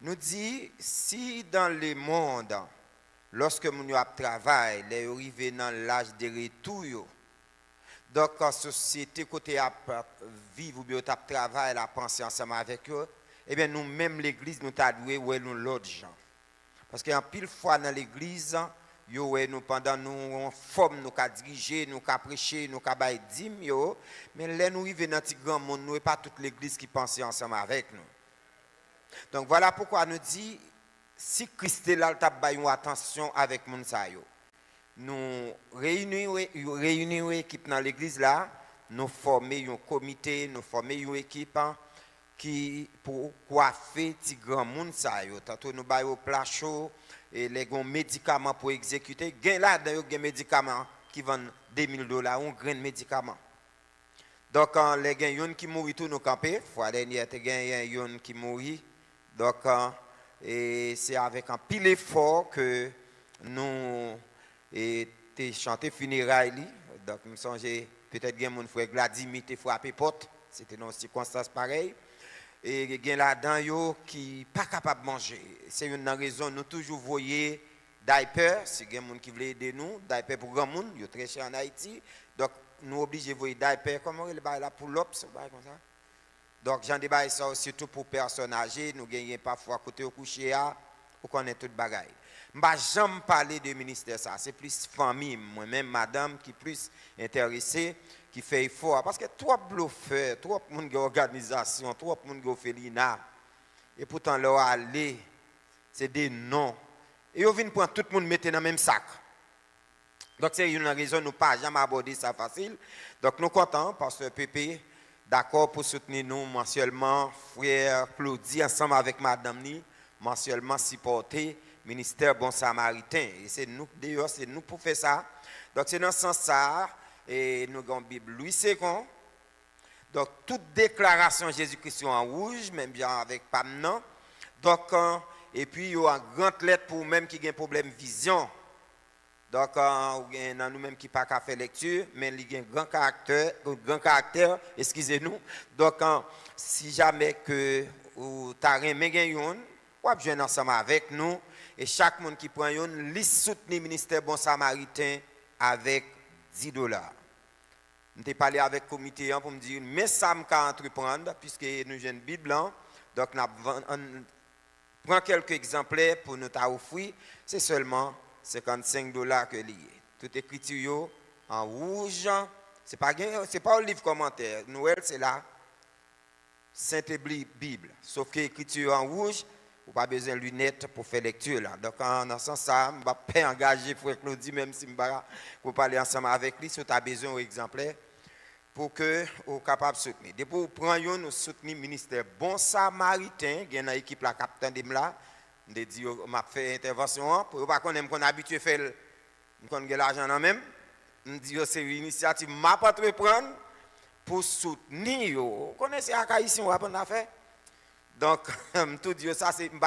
nous dit, si dans le monde, lorsque nous travaillons, les arrivés dans l'âge de retour, donc en société, côté à vivre ou bien à travailler, la penser ensemble avec eux, eh bien nous-mêmes, l'église, nous t'adouer ou nous l'autre gens. Parce qu'en pile fois dans l'église, nous pendant nous forme nous ka diriger nous ka prêcher nous ka bailler dîme yo mais là nous arrivons dans petit grand monde nous et pas toute l'église qui pense ensemble avec nous. Donc voilà pourquoi nous dit si Christ est là t'a bailler attention avec moun sa yo. Nous réunir équipe dans l'église là, nous former un comité, nous former une équipe qui pour coiffer petit grand monde sa yo. Tantôt nous bailler au plat chaud et les médicaments pour exécuter. Gain là dans des médicaments qui vendent $2,000 un grain de médicaments. Donc les gain yon qui mourit tout nous camper, fois dernière te gain yon qui mourit. Donc et c'est avec un pile effort que nous et chanté funérailles. Donc me songe peut-être gain mon frère Vladimir te frappé porte, c'était dans une circonstance pareille. Et gen là-dedans yo qui pas capable de manger. C'est une raison nous toujours voyer diaper, si gen moun qui veut aider nous, diaper pour grand monde, yo très cher en Haïti. Donc nous obligés voyer diaper comment le bail là pour l'ops comme ça. Donc j'en débaille ça surtout pour personnes âgées, nous gagnons parfois côté au coucher à pour connaît toute bagaille. M'pa jamais parler de ministère ça, c'est plus famille moi-même madame qui plus intéressée qui fait effort parce que trop bluffeur, trop monde qui organisation, trop monde qui fait l'INA et pourtant leur aller c'est des noms et on vient prendre tout le monde mettre dans le même sac. Donc c'est une raison nous pas jamais aborder ça facile. Donc nous contents parce que Pépé d'accord pour soutenir nous mensuellement frère Claudie ensemble avec madame ni mensuellement supporter ministère Bon Samaritain et c'est nous d'ailleurs c'est nous pour faire ça. Donc c'est dans ce sens ça et nous avons Bible Louis II. Donc toute déclaration Jésus-Christ en rouge même bien avec Pamnan. Donc et puis il y a une grande lettre pour même qui a un problème vision. Donc dans nous même qui pas qu'à faire lecture mais il y a un grand caractère, excusez-nous. Donc si jamais que ou ta remè gen yon, ou ap joindre ensemble avec nous et chaque monde qui prend yon li soutenir ministère Bon Samaritain avec $10. Je parlé avec le comité pour me dire, mais ça me peut entreprendre, puisque nous avons une Bible. Donc, on prend quelques exemplaires pour nous offrir. C'est seulement $55 que lié. Toute écriture en rouge. Ce n'est pas un livre commentaire. Noël, c'est là. Sainte Bible. Sauf que l'écriture en rouge, vous n'avez pas besoin de lunettes pour faire lecture. Là. Donc, en ce sens, je ne vais pas engager Frère Claudie, même si je vais parler ensemble avec lui, si vous avez besoin d'un exemplaire, pour que vous soyez capable de soutenir. Depuis que vous prenez, nous soutenir le ministère Bon Samaritain, il y a une équipe, la capitaine de là, je dit, m'a fait intervention, pour ne pas qu'on habitué à faire, qu'on a l'argent en même. Je dis, c'est une initiative, je vais entreprendre pour soutenir. Vous connaissez les Haïtiens, vous avez fait. Donc, tout Dieu, ça c'est une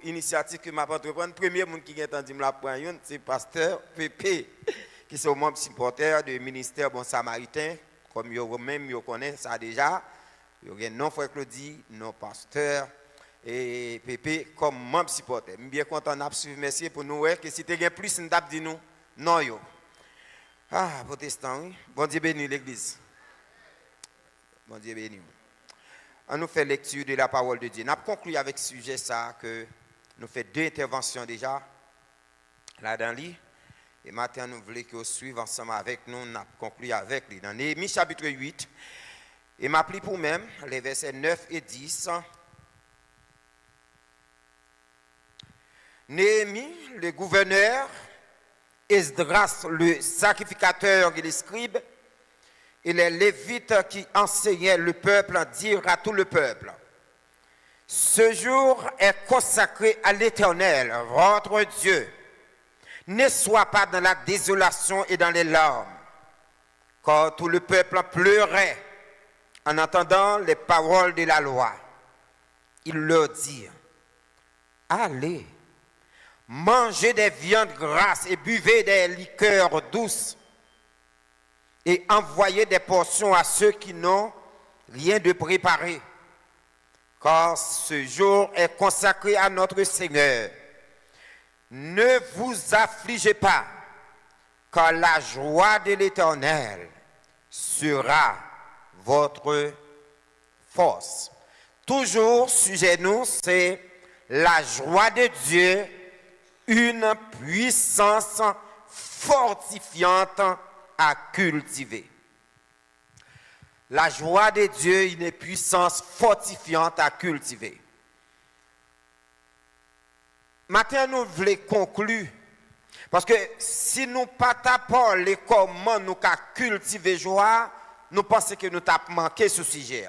initiative que je vais entreprendre. Le premier monde qui a entendu me la prendre, c'est le pasteur Pépé, qui est membre supporter du ministère Bon Samaritain. Comme vous-même, vous connaissez ça déjà. Il y a non frère Claudie, non pasteur et Pépé comme membre supporter. Je suis bien content de suivre, merci pour nous. Que si tu as plus, nous dit nous. Non, yo. Ah, protestant, oui. Bon Dieu béni l'église. Bon Dieu béni. On nous fait lecture de la parole de Dieu. Nous avons conclu avec ce sujet ça que nous faisons 2 interventions déjà là dans l'île. Et maintenant nous voulons que vous suiviez ensemble avec nous. Nous avons conclu avec lui. Dans Néhémie chapitre 8. Et m'a pris pour même les versets 9 et 10. Néhémie, le gouverneur, Esdras, le sacrificateur et les scribes, et les Lévites qui enseignaient le peuple dirent à tout le peuple, ce jour est consacré à l'Éternel, votre Dieu. Ne sois pas dans la désolation et dans les larmes, car tout le peuple pleurait en entendant les paroles de la loi. Il leur dit, allez, mangez des viandes grasses et buvez des liqueurs douces, et envoyez des portions à ceux qui n'ont rien de préparé. car ce jour est consacré à notre Seigneur. Ne vous affligez pas, car la joie de l'Éternel sera votre force. Toujours, sujet nous, c'est la joie de Dieu, une puissance fortifiante à cultiver. La joie de Dieu, une puissance fortifiante à cultiver. Maintenant, nous voulons conclure. Parce que si nous ne tapons les comment nous cultiver joie, nous pensons que nous avons manqué ce sujet.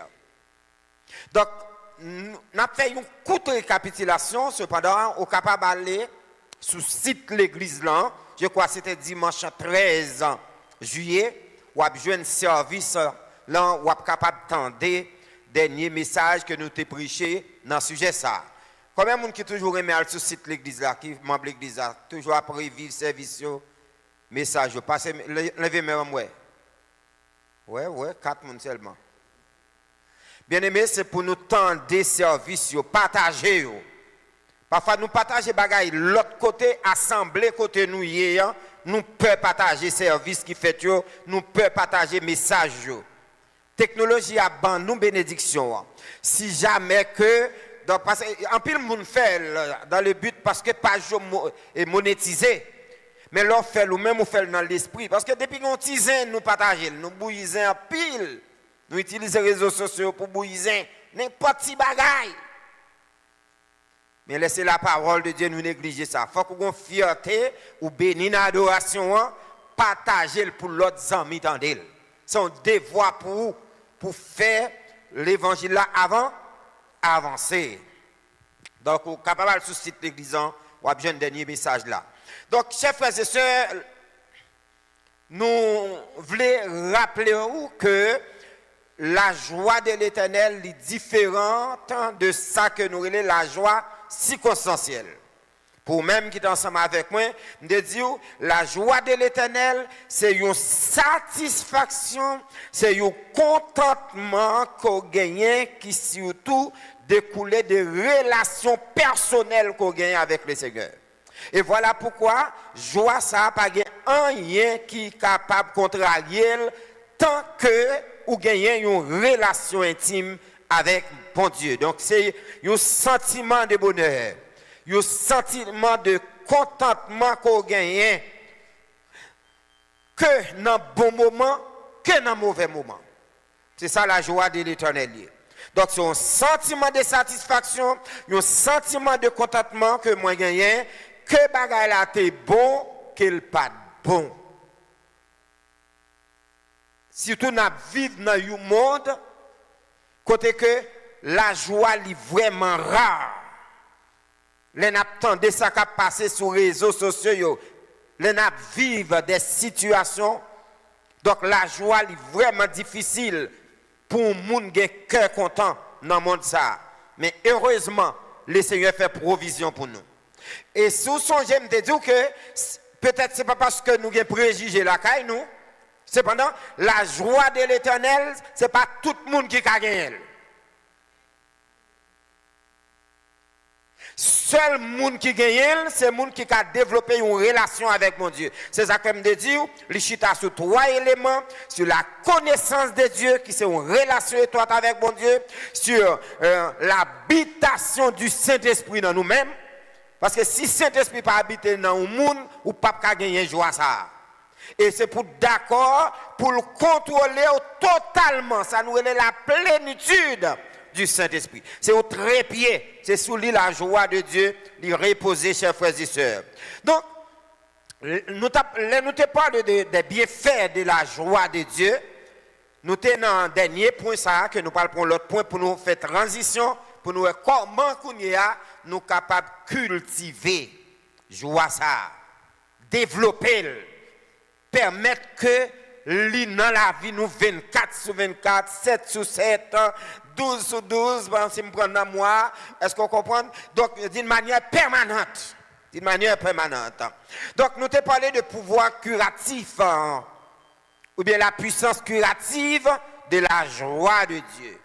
Donc, nous avons fait une courte récapitulation, cependant, on est capable d'aller sur le site de l'église là. Je crois que c'était dimanche 13 juillet, où on a besoin de service là, où on est capable d'entendre le dernier message que nous avons prêché dans ce sujet. Combien de gens qui toujours aimé aller sur le site de l'église là, qui membre de l'église là, toujours après vivre service, message, passez, levez-moi moi. Ouais, 4 personnes seulement. Bien aimé, c'est pour nous tendre des services, partager. Parfois, nous partager des choses, l'autre côté, assembler côté nous, nous pouvons partager services qui fait, nous pouvons partager messages. Technologie a ban nous bénédiction. Si jamais que, donc, parce en pile monde fait dans le but parce que page est monétisé. Mais l'on fait nous même on fait dans l'esprit parce que depuis qu'on tisait nous partager, nous bouillisons en pile. Nous utilisons les réseaux sociaux pour bouillir n'importe quel bagaille. Mais laissez la parole de Dieu nous négliger ça. Il faut qu'on ait fierté ou béni dans l'adoration, partager pour l'autre amis tandis. C'est un devoir pour faire l'évangile là avant avancer. Donc, on est capable de sur le site de l'église, on a besoin d'un dernier message là. Donc, chers frères et sœurs, nous voulons rappeler que la joie de l'Éternel est différente de ça que nous relève la joie circonstancielle. Pour même qui est ensemble avec moi, de dire la joie de l'Éternel, c'est une satisfaction, c'est un contentement qu'on gagne qui surtout découle des relations personnelles qu'on gagne avec le Seigneur. Et voilà pourquoi joie ça n'a pas rien qui est capable de contrarier tant que ou gagner une relation intime avec bon Dieu. Donc c'est un sentiment de bonheur, un sentiment de contentement qu'on gagne que dans bon moment, que dans mauvais moment. C'est ça la joie de l'Éternel. Donc c'est un sentiment de satisfaction, un sentiment de contentement que moi gagne que bagay la te bon, qu'il pas bon. Surtout nous vivons dans un monde côté que la joie est vraiment rare. Les n'attendent ça qui passer sur les réseaux sociaux. Les n'a vivent des situations. Donc la joie est vraiment difficile pour un monde qui a cœur content dans le monde ça. Mais heureusement, le Seigneur fait provision pour nous. Et sous son j'aime te dire que peut-être c'est pas parce que nous avons préjugé la caille nous. Cependant, la joie de l'Éternel, ce n'est pas tout le monde qui a gagné. Seul monde qui gagne, c'est le monde qui a développé une relation avec mon Dieu. C'est ça que je me dis, il chita sur 3 éléments, sur la connaissance de Dieu, qui c'est une relation étroite avec mon Dieu, sur l'habitation du Saint-Esprit dans nous-mêmes. Parce que si le Saint-Esprit pas habité dans le monde, ou pas gagner joie ça. Et c'est pour d'accord, pour le contrôler totalement. Ça nous est la plénitude du Saint-Esprit. C'est au trépied. C'est sous lui la joie de Dieu, lui reposer, chers frères et sœurs. Donc, nous te parlons des bienfaits de la joie de Dieu. Nous sommes dans un dernier point, ça, que nous parlons pour l'autre point, pour nous faire transition, pour nous voir comment nous sommes capables de cultiver joie ça, développer, permettre que dans la vie nous 24 sur 24, 7 sur 7, 12 sur 12, si je prends dans moi, est-ce qu'on comprend? Donc d'une manière permanente. D'une manière permanente. Donc nous te parlé de pouvoir curatif, ou bien la puissance curative de la joie de Dieu.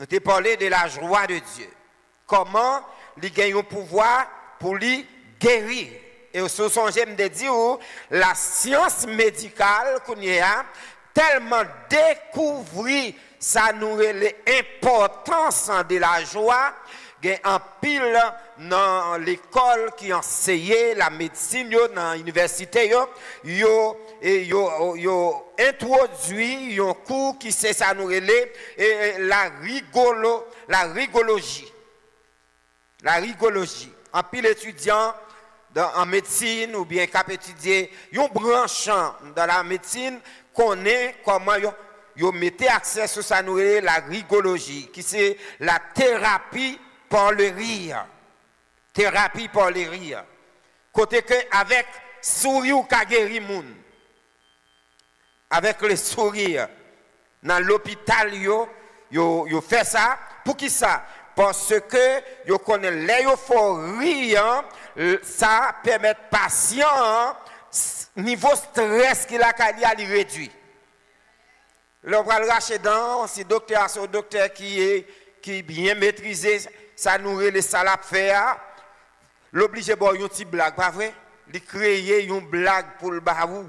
Nous t'ai parlé de la joie de Dieu. Comment il gagne un pouvoir pour lui guérir. Et au songez me dire la science médicale qu'on y a tellement découvert ça nous l'importance de la joie. Il y a un pile dans l'école qui enseignait la médecine dans l'université yo introduit un cours qui c'est ça nous relève la rigologie. La rigologie. Un pile étudiant en médecine ou bien cap étudier un branchant dans la médecine connaît comment yo mettez accès sur ça nous relève la rigologie qui c'est la thérapie par le rire. Thérapie par le rire. Côté que avec sourire ou ka guéri moun. Avec le sourire. Dans l'hôpital yo fait ça. Pour qui ça? Parce que yo connaît les yo faut rire, ça permet patient niveau stress qu'il a li réduit. Le bras raché dans si docteur c'est un docteur qui bien maîtrisé ça nourrit les salades faire l'obligé boire une petite blague pas vrai il créer une blague pour le barou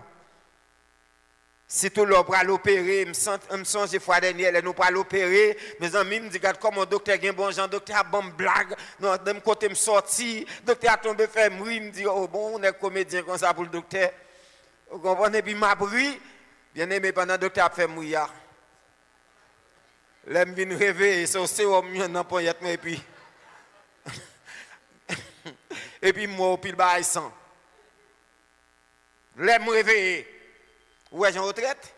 si tout le bras l'opérer me songe fois dernière nous pas l'opérer mes amis me dit regarde comment docteur gain bon Jean docteur a bon blague non de côté me sorti docteur a tombé fait mourir me dit oh bon on est comédien comme ça pour le docteur vous comprenez puis m'a pris bien aimé pendant docteur a fait mourir l'aime vinn rêver c'est aussi au mieux dans poignette et puis moi pile bail sang l'aime réveiller ouais j'en retraite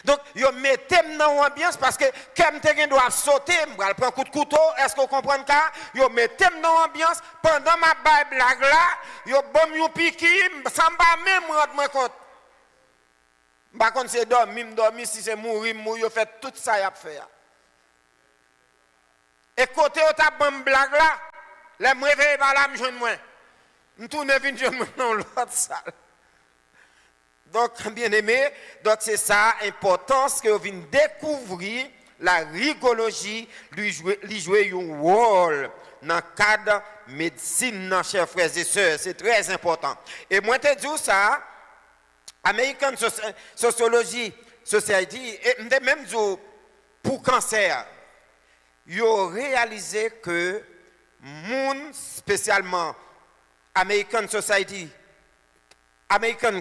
donc yo mettez dans ambiance parce que comme te doit sauter m'bral prend coup de couteau est-ce que vous comprenez ça yo mettez dans ambiance pendant ma bail blague là yo bon yo piqui ça pas même rendre moi compte par contre c'est dormir si c'est mourir yo fait tout ça y a faire et côté au t'a bon blague là les me réveiller par là me joindre moi me tourner vinn joindre moi dans l'autre salle donc bien aimé donc c'est ça importance que vous venez découvrir la rigologie lui jouer un rôle dans le cadre médecine chers frères et sœurs c'est très important et moi te dis ça American Sociology Society et même pour cancer ils ont réalisé que moun spécialement American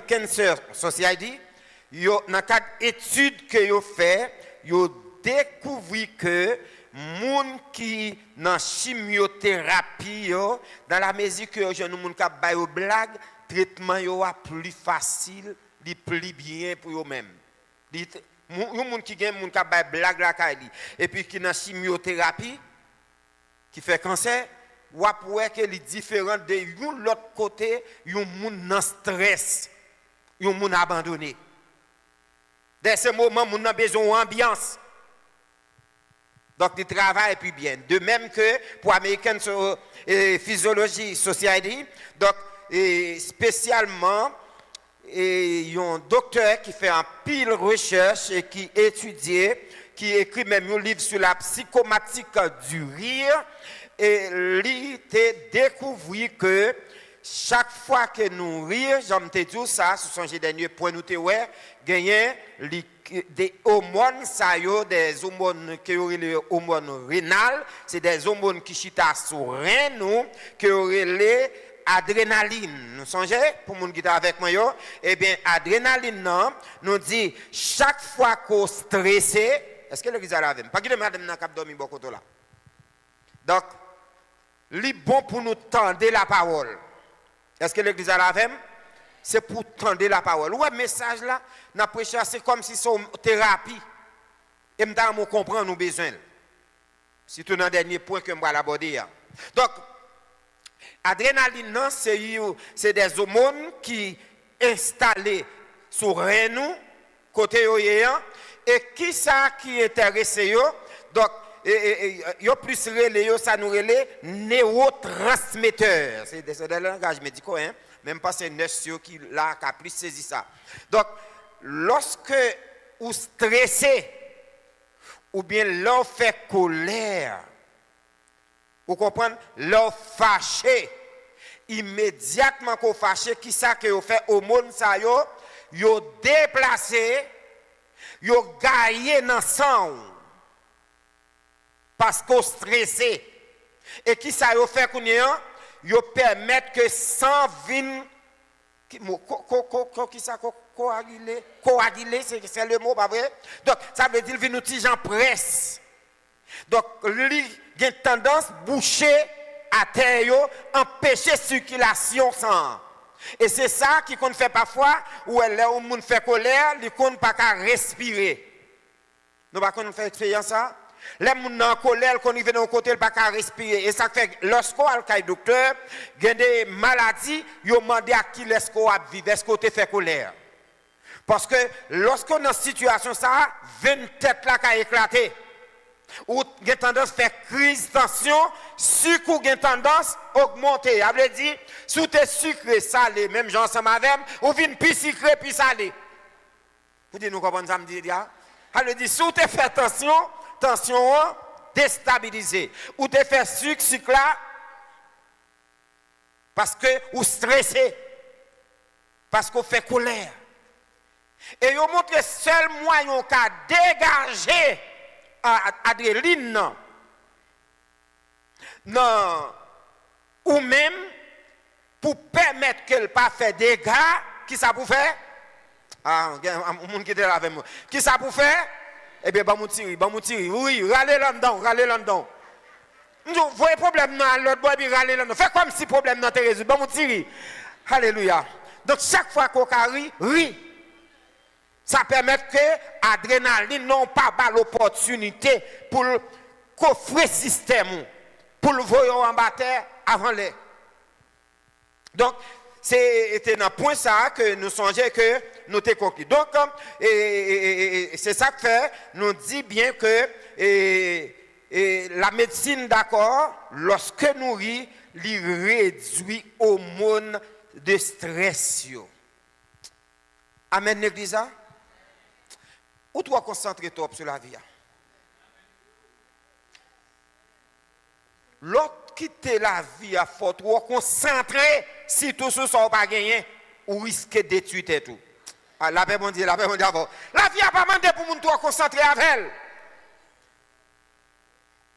Cancer Society yo dans cadre étude que yo fait yo découvert que moun qui dans chimiothérapie yo dans la mesure que jeune moun ka bay yo blague traitement yo a plus facile li plus bien pour eux même moun qui gen moun ka bay blague la ka li et puis qui dans chimiothérapie qui fait cancer ou après que les différent de l'autre côté yon moun dans stress yon moun abandonné dans ce moment moun a besoin d'ambiance donc il travaille puis bien de même que pour American Physiology Society donc spécialement et un docteur qui fait un pile recherche et qui étudie qui écrit même un livre sur la psychomatique du rire et lui te découvert que chaque fois que nous rions, j'aime te dire ça, ce sont les derniers points nous te ouais, gagner des hormones, ça y est, des hormones qui auraient les hormones rénales, c'est des hormones qui chita sur rein nous, qui auraient les adrénaline. Nous songez pour moun qui est avec moi yo, eh bien adrénaline non, nous dit chaque fois qu'on stressé, est-ce que l'église a la même? Pas que madame n'a cap dormi beaucoup là. Donc li bon pour nous tendre la parole. Est-ce que l'église a la même? C'est pour tendre la parole. Ouais, message là, n'a prêché c'est comme si c'est une thérapie. Et m'ta comprendre nos besoins. C'est un dernier point que m'va l'aborder. Donc adrénaline c'est des hormones qui installées sur nous côté yo et qui ça qui intéresse yo. Donc yo plus relé yo ça nous relé neurotransmetteurs c'est des langages médicaux hein même pas c'est nurse qui là qui a plus saisi ça donc lorsque ou stressé ou bien leur fait colère. Vous comprenez? Leur fâché. Immédiatement qu'on fâché, qui ça que vous fait au monde ça yo déplacé, yo gaillé dans sang parce qu'on stressé. Et qui ça yo fait qu'on yo permettre que sang vienne qui ça coaguler c'est le mot pas vrai. Donc ça veut dire vinn outil Jean presse. Donc lui a tendance boucher à terre empêcher circulation sang. Et c'est ça qui qu'on fait parfois où le monde fait colère, il qu'on pas qu'à respirer. Nous pas qu'on fait expérience ça. Les gens en colère, quand ils viennent au côté, ils ne peuvent pas respirer. Et ça fait que lorsqu'on a le docteur, il y a des maladies, ils demandent à qui est-ce qu'on a vivre, est-ce qu'on fait colère. Parce que lorsqu'on est dans une situation, ça, 20 têtes là qui a éclaté. Ou il y a tendance à faire crise, tension, sucre ou il y a tendance à augmenter. Ça veut dire, si tu es sucré, salé, même gens ensemble avec, ou vient plus sucré, plus salé. Vous dites, nous comprenons ça, me dit, ça veut dire, si tu fais tension déstabilisée. Ou te fait sucre là, parce que ou stressé, parce qu'on fait colère. Et ils montre seul moyen qu'à dégager adrénaline non, ou même pour permettre qu'elle pas fait dégâts, qui ça pour faire? Ah, un monde qui était là avec moi. Qui ça pour faire? Eh bien, bah mon tiri, oui, râlez là-dedans. Vous voyez problème dans l'autre bois, puis râlez là-dedans. Faites comme si problème dans tes résultats. Bah mon tiri. Alléluia. Donc, chaque fois qu'on rit, ça permet que l'adrénaline n'a pas l'opportunité pour coffrer le système, pour le voyer en bataille avant les. Donc, c'était un point ça que nous songeons que nous t'ai conclu. Donc, c'est ça que fait, nous dit bien que la médecine, d'accord, lorsque nous rit, il réduit hormones de stress. Amen, l'église. Où tu dois concentrer toi sur la vie? L'autre quitter la vie à faut trop concentrer si tout ce soit pas gagné ou risquer de détruire tout. Ah, la paix mon Dieu, la vie a pas demandé pour nous trop concentrer avec elle.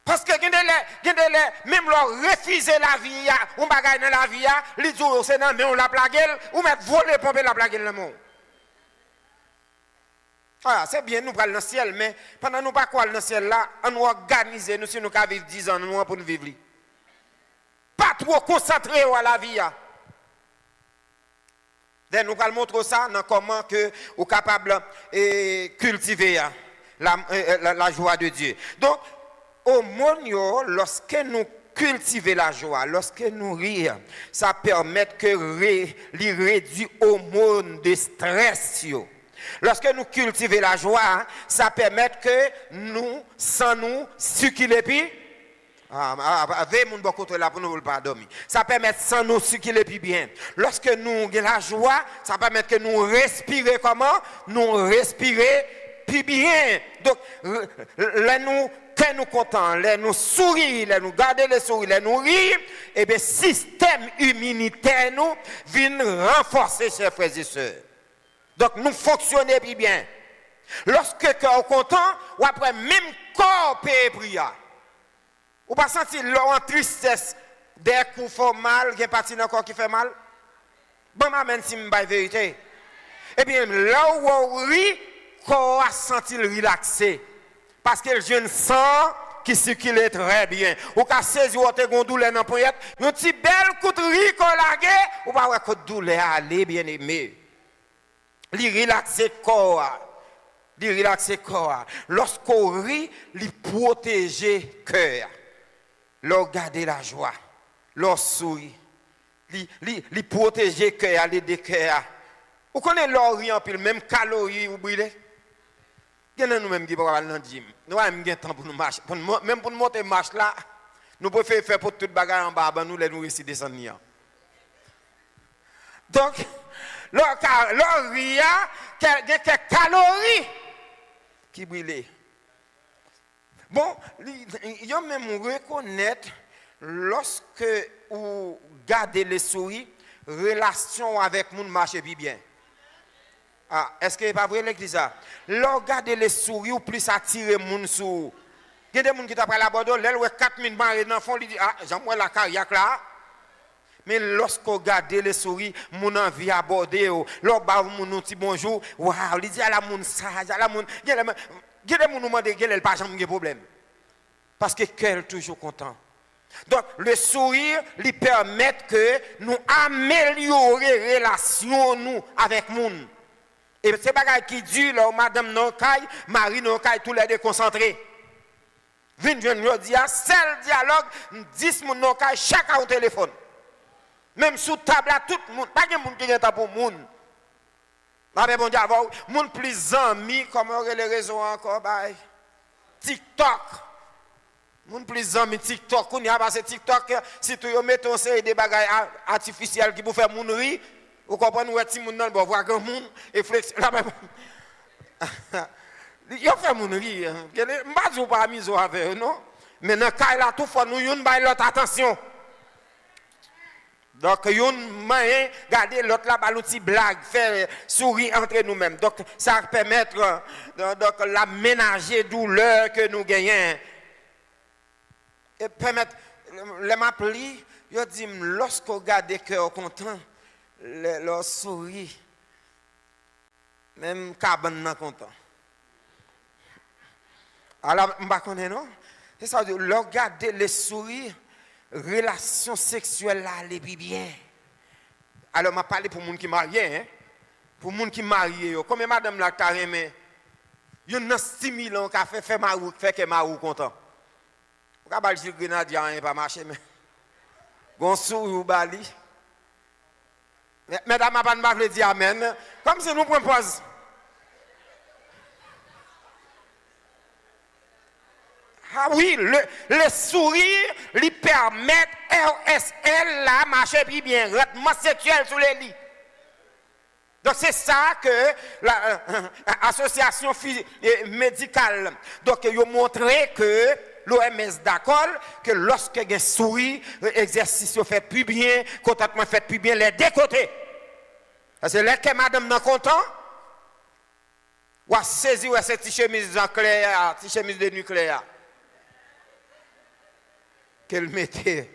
Parce que même leur refuser la vie, on bagaille dans la vie, les jours c'est non mais on la blague ou mettre voler pomper la blague le monde. Ah, c'est bien nous parler dans le ciel mais pendant nous pas quoi dans le ciel là, on nous organiser nous si nous ca vivre 10 ans nous pour nous vivre. Pas trop concentré à la vie. Nous allons montrer ça dans comment que vous êtes capable de cultiver la joie de Dieu. Donc, au monde, lorsque nous cultivons la joie, lorsque nous rions, ça permet que réduire au monde de stress. Lorsque nous cultivons la joie, ça permet que nous, sans nous, circuler plus. Ça permet sans nous circuler plus bien. Lorsque nous avons la joie, ça permet que nous respirer comment? Nous respirer plus bien. Donc, là nous contents, là nous sourire, là nous garder les sourires, là nous rire, et bien système immunitaire nous vient renforcer, chers frères et sœurs. Donc nous fonctionnons plus bien. Lorsque le cœur est content, ou après même corps peut prier. Ou pas sentir en tristesse, des coups font mal, il y a partie dans le corps qui fait mal. Bon, m'amène si je vérité. Eh bien, là où on rit, le corps a senti relaxé. Parce que le jeune sang qui circule très bien. Ou qu'à saisir ou te douleur dans la poignette, un petit bel coup de riz qu'on l'a ou pas un coup de douleur aller bien aimé. Il relaxe le corps. Il relaxe le corps. Lorsqu'on rit, il protège le cœur. Leur garder la joie, leur sourire, les protéger cœur, les cœur. Vous connaissez leur rien puis même calories vous brûlez. Il y en a nous même qui pas aller dans gym. Nous avons un temps pour nous marcher, même pour nous monter marche là. Nous préférons faire pour toute bagarre en bas, nous les nous ici descendre. Donc leur rien quelques calories qui brûlent. Bon, il y a même reconnaître lorsque vous gardez les souris, relation avec moun marche bien. Ah, est-ce que c'est pas vrai l'église ça? Lorsque gardez les souris ou plus attirer moun sou. Il y a des gens qui t'a pris la bordeaux, l'aile ouais 4000 marées dans fond, il dit ah, j'aimerais la carrière là. Mais lorsqu'on regarde les souris, mon envie aborder, l'on ba mon petit bonjour, waouh, il dit à la moun sage, à la moun, il y a des gens qui demandent qu'elle pas jamais de problème. Parce que qu'elle est toujours content. Donc le sourire lui permet que nous améliorer les relations nous avec moun. Et c'est pas qui dit là madame Nokay, Marie Nokay tous les deux concentrés. Vin je dis seul dialogue 10 moun Nokay chacun au téléphone. Même sous table là tout le monde, pas de monde qui est pour monde. Mais bon Dieu, monde plus amis comme les réseaux encore bye. TikTok. Moun plus amis TikTok, on y a passé TikTok si tu mets ton série des bagages artificiels qui pour faire moun rire, vous comprenez où est-ce moun nan bon voir grand monde et flex là même. Yo fait moun rire, m'pas ou pas amis avec non. Mais dans cas là tout fois nous yon bay l'autre attention. Donc, yon moyen garder l'autre là, ba l'outil blague, faire sourire entre nous-mêmes. Donc, ça permet donc la ménager douleur que nous gagnons. Et permettre, les m'appli, yo dit, lorsqu'on regarde le cœur content, leur sourire, même cabane nan content. Alors, m'pa connaît non? C'est ça, regarder les sourires. Relation sexuelle là, elle est bien. Alors, je parle pour les gens qui sont mariés. Hein? Pour les gens qui sont mariés. Comme madame la carrément, il y a 6 000 ans qui fait que Marou content. Vous avez dit que le grenadier n'a pas marché, mais. Gonçou ou Bali. Mesdames, je ne vais pas dire Amen. Comme si nous prenons pause. Ah oui, le sourire lui permet RSL là marcher bien, traitement sexuel sur les lits. Donc c'est ça que l'association médicale donc ils ont montré que l'OMS d'accord que lorsque il y a un sourire, l'exercice fait plus bien, contact fait plus bien les deux côtés. Parce que là que madame n'est content, ou a saisi cette petite chemise en clair, petite chemise de nucléaire. Qu'elle mettait.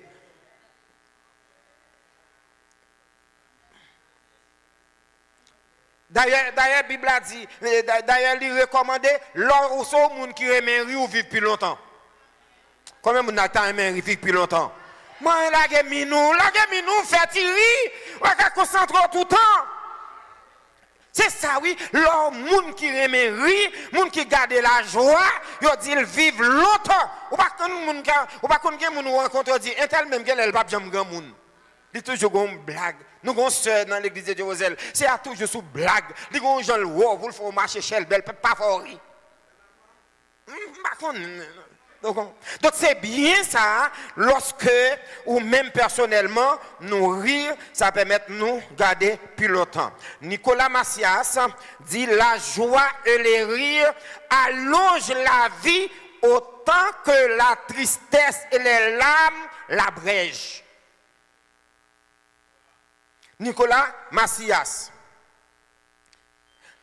D'ailleurs, la Bible a dit, d'ailleurs, il recommandait, l'or ou son monde qui remet ou vivre plus longtemps. Combien de monde a aimé vivre plus longtemps? Moi, la geminou fait tirer, on va concentrer tout le temps. C'est ça, oui, l'or monde qui remet rire, monde qui garde la joie, il dit ils vivent longtemps. Ou pas qu'on moun rencontre dit un tel même elle pas jamais grand monde. Il toujours une blague. Nous avons sœur dans l'église de Jérusalem, c'est toujours sous blague. Ils ont gens le wow, vous le faites marcher chez belle pas fort rire. Donc c'est bien ça, lorsque, ou même personnellement, nous rire, ça permet de nous garder plus longtemps. Nicolas Macias dit, la joie et les rires allongent la vie autant que la tristesse et les larmes l'abrègent. Nicolas Macias.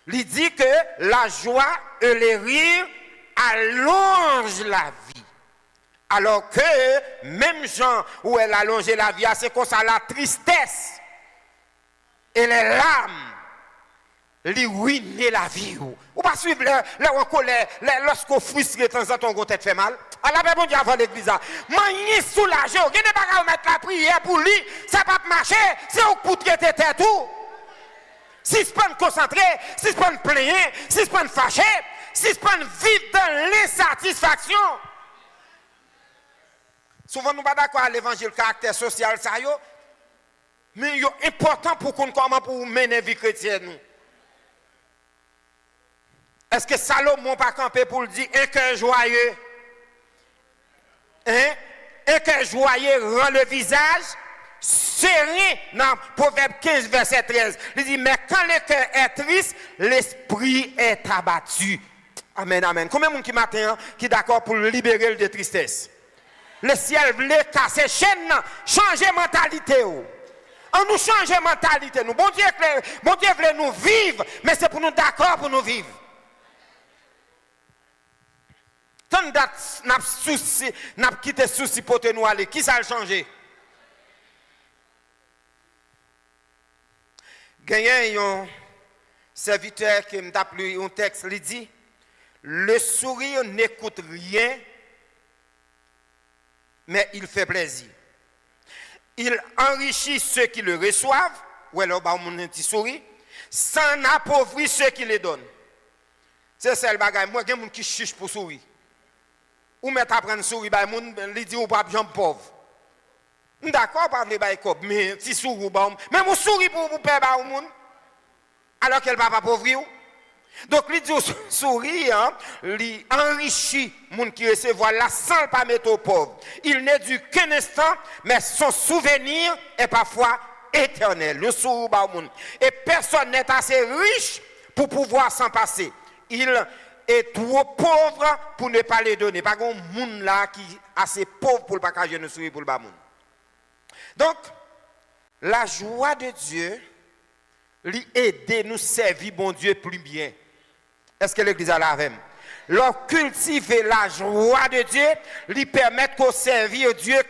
Il dit que la joie et les rires allonge la vie. Alors que même Jean où elle allonge la vie, c'est comme ça la tristesse et les larmes lui ruinent la vie. Ou pas suivre en colère, lorsqu'on frustre de temps en temps, on tête fait mal. Alors bon Dieu avant l'église. Manier soulagé, vous n'avez pas mettre la prière pour lui, ça va pas marcher, c'est pour traiter tout. Si ce pas concentré, si ce pas plaigner, si ce pas fâché, si ce pas vivre dans l'insatisfaction. Souvent nous pas d'accord à l'évangile caractère social ça yo, mais il est important pour qu'on comment pour mener vie chrétienne. Est-ce que Salomon pas campé pour le dire un cœur joyeux? Hein? Un cœur joyeux rend le visage serein dans Proverbe 15 verset 13. Il dit mais quand le cœur est triste, l'esprit est abattu. Amen, amen. Combien de monde qui matin qui est d'accord pour libérer de tristesse? Le ciel voulait casser chaîne, changer mentalité. On nous change mentalité. Nous, bon Dieu veut nous vivre, mais c'est pour nous d'accord pour nous vivre. Tant que nous avons souci, nous avons quitté souci pour nous aller. Qui ça a changé? Gagné un serviteur qui m'a appelé un texte, il dit, le sourire n'écoute rien, mais il fait plaisir. Il enrichit ceux qui le reçoivent, ou alors on a un petit sourire, sans appauvrir ceux qui le donnent. C'est ça le bagage. Moi, il y a des gens qui chichent pour sourire. Ou mettre à prendre sourire, il dit ou pas bien pauvre. D'accord, pas les bails cop, mais si sourire, mais mon sourire pour vous payer au monde, alors qu'elle va pas pauvrir. Donc, il dit sourire, il enrichit les qui recevoir la sans pas mettre au pauvre. Il n'est dû qu'un instant, mais son souvenir est parfois éternel. Le sourire au monde. Et personne n'est assez riche pour pouvoir s'en passer. Il est trop pauvre pour ne pas les donner. Pas un monde là qui est assez pauvre pour ne pas cacher le sourire pour le bas monde. Donc, la joie de Dieu lui aider nous servir bon Dieu plus bien. Est-ce que l'église a la même? Leur cultiver la joie de Dieu lui permet de servir Dieu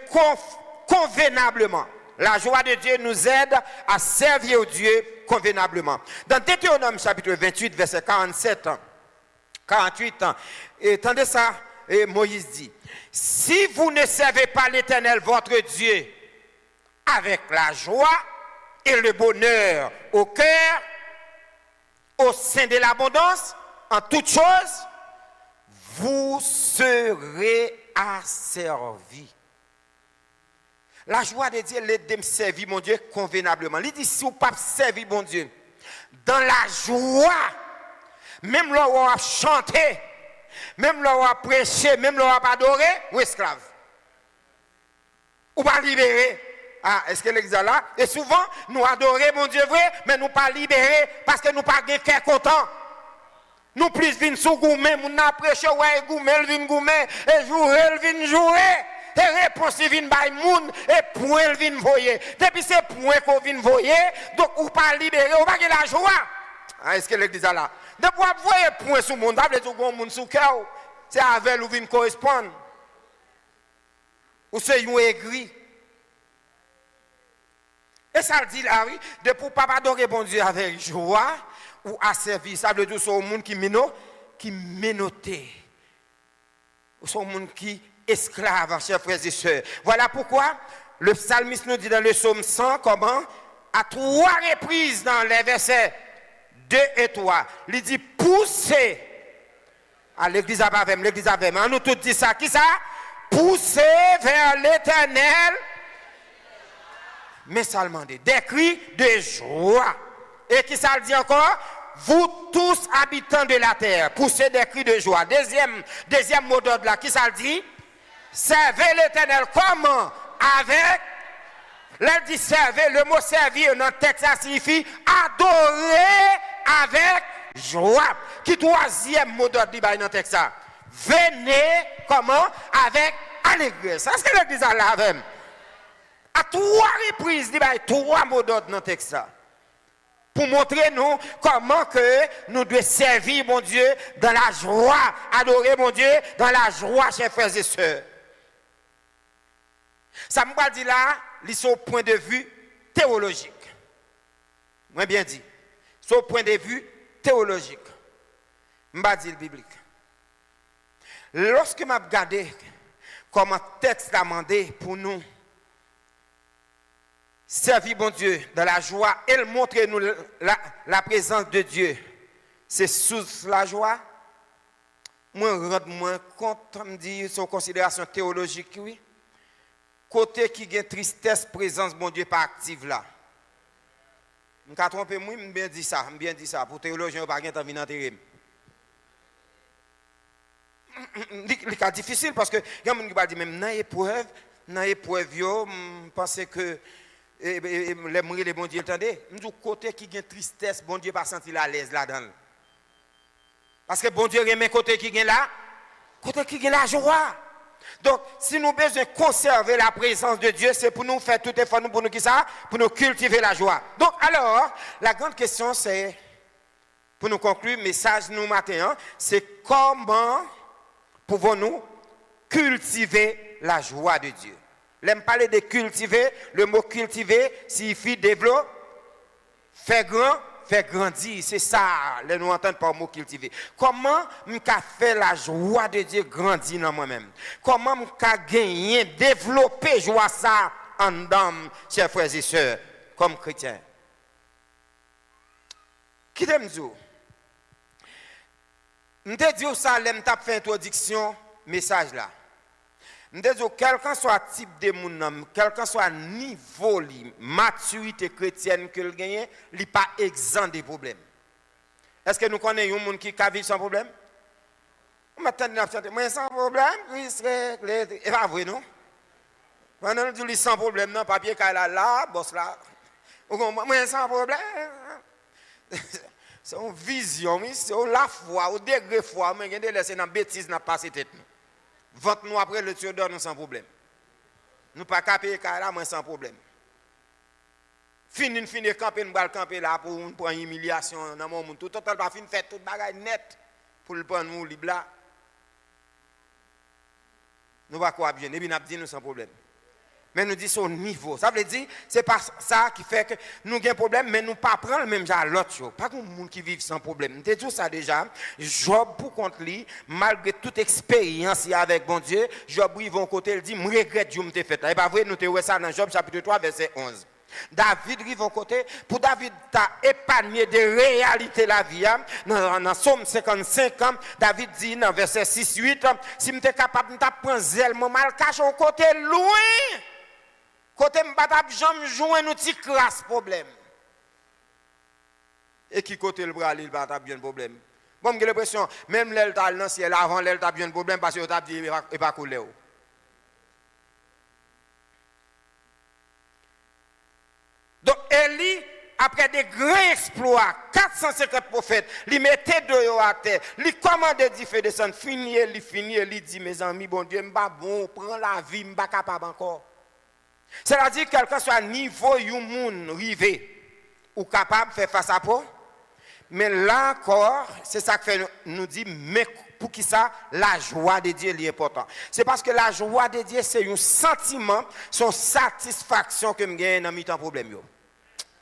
convenablement. La joie de Dieu nous aide à servir Dieu convenablement. Dans Deutéronome chapitre 28, verset 48, et attendez ça, et Moïse dit, si vous ne servez pas l'Éternel votre Dieu avec la joie et le bonheur au cœur, au sein de l'abondance, en toutes choses, vous serez asservis. La joie de Dieu l'aide de me servir mon Dieu convenablement. Il dit si vous ne pas servir mon Dieu, dans la joie, même là où on a chanté, même là où on a prêché, même là où on a adoré, ou esclave. Ou pas libéré. Ah, est-ce que l'église est là? Et souvent, nous adorons mon Dieu vrai, mais nous pas libérés parce que nous pas de cœur content. Nous plus vin sous gourmet, nous n'a prêché ouais gourmet, vin gourmet, et jouer, vin jouer. Et réponse vin by moun, et point vin voyer. Depuis c'est point qu'on vin voyer, donc ou pas libéré, ou pas que la joie. Ah, est-ce que l'église est là? Depuis vous voyez point sous monde, vous avez tout monde sous cœur, c'est avec ou vin correspondre. Ou c'est un aigri. Et ça dit là, oui, de pour pas adorer bon Dieu avec joie ou à servir, ça veut dire que c'est un monde qui ménoté. Ou c'est un monde qui esclave, chers frères et sœurs. Voilà pourquoi le psalmiste nous dit dans le psaume 100, comment, à 3 reprises dans les versets 2 et 3, il dit poussez à l'église avec, l'église avec. On nous tous dit ça, qui ça? Poussez vers l'Éternel. Mais ça demande des cris de joie. Et qui ça dit encore? Vous tous habitants de la terre, poussez des cris de joie. Deuxième mot d'ordre là, qui ça dit? Servez l'Éternel comment? Avec, là dit servir, le mot servir dans le texte ça signifie adorer avec joie. Qui troisième mot d'ordre dans le texte ça? Venez comment? Avec allégresse. Est-ce que l'église a la même? À 3 reprises, il y a 3 mots d'ordre dans le texte. Pour montrer nous comment que nous devons servir mon Dieu dans la joie, adorer mon Dieu dans la joie, chers frères et sœurs. Ça me va dire là, c'est au point de vue théologique. Moi bien dit. C'est au point de vue théologique. Je vais dire biblique. Lorsque je regarde comment le texte a demandé pour nous servir bon Dieu dans la joie et montrer nous la présence de Dieu, c'est sous la joie. Moi, je rends moins compte, me dit, sur considération théologique, oui. Côté qui a tristesse, présence, bon Dieu, pas active là. Je me trompe, moi, je bien dit ça, pour théologien, pas de temps venir enterrer. C'est difficile parce que il y a des gens qui disent même dans l'épreuve, je pense que les bon Dieu, attendez, nous côté qui a tristesse, bon Dieu pas senti la l'aise là-dedans. Parce que bon Dieu remet côté qui est là, côté qui est la joie. Donc, si nous besoin conserver la présence de Dieu, c'est pour nous faire tout effort, pour nous qui ça, pour nous cultiver la joie. Donc, alors, la grande question, c'est, pour nous conclure, message nous matin, c'est comment pouvons-nous cultiver la joie de Dieu. L'aime parler de cultiver, le mot cultiver signifie développer, faire grand, faire grandir. C'est ça, nous entendons par le mot cultiver. Comment je faire la joie de Dieu grandir dans moi-même? Comment je gagner, développer joie ça en dedans, chers frères et sœurs, comme chrétiens? Qui t'aime dire? Je te dis ça, je t'ai fait introduction, message là. Je te dis, quel que soit le type de monde, quel que soit le niveau de maturité chrétienne que le gagne, il n'est pas exempt des problèmes. Est-ce que nous connaissons un monde qui vit sans problème? Moi, sans problème, il serait. Et pas vrai, non? Quand on dit sans problème, non, papier, là, boss là. Moi, sans problème. C'est une vision, c'est la foi, au degré foi, mais il y a des bêtises qui passé tête. Vente nous après le tueur nous sans problème. Nous pas caper là moi sans problème. Fini camper nous camper là pour prendre humiliation dans mon monde. Tout total pas fin faire toute bagaille net pour le prendre nous libre là. Nous va quoi bien et puis n'a dit nous sans problème. Mais nous disons au niveau. Ça veut dire, c'est pas ça qui fait que nous avons un problème, mais nous ne pas prendre le même genre l'autre chose. Pas comme monde qui vit sans problème. Nous dit ça déjà. Job, pour contre lui, malgré toute expérience avec bon Dieu, Job, il va côté, il dit, je regrette Dieu m'te fait. Et pas vrai, nous te voyons ça dans Job chapitre 3, verset 11. David rive au côté, pour David t'a épargné de réalité la vie. Dans Somme 55, David dit dans verset 6-8, si je suis capable de prendre zèle, mon mal cache au côté loin. Côté m'batap jambe joindre nous ti crasse problème. Et qui côté le bras il batap bien problème. Bon j'ai l'impression même l'elle t'a dans ciel avant l'elle t'a bien problème parce que t'a dit et pas couler. Donc Élie après des grands exploits, 450 prophètes, il mettait de à terre, il commandait d'y faire descendre, il dit mes amis bon Dieu m'pas bon, prends la vie m'pas capable encore. C'est-à-dire quel que soit le niveau où moun rivé ou capable de faire face à ça. Mais là encore, c'est ça que fait nous dit mais pour qui ça la joie de Dieu est important. C'est parce que la joie de Dieu c'est un sentiment, son satisfaction que me gagne dans mi temps problème yo.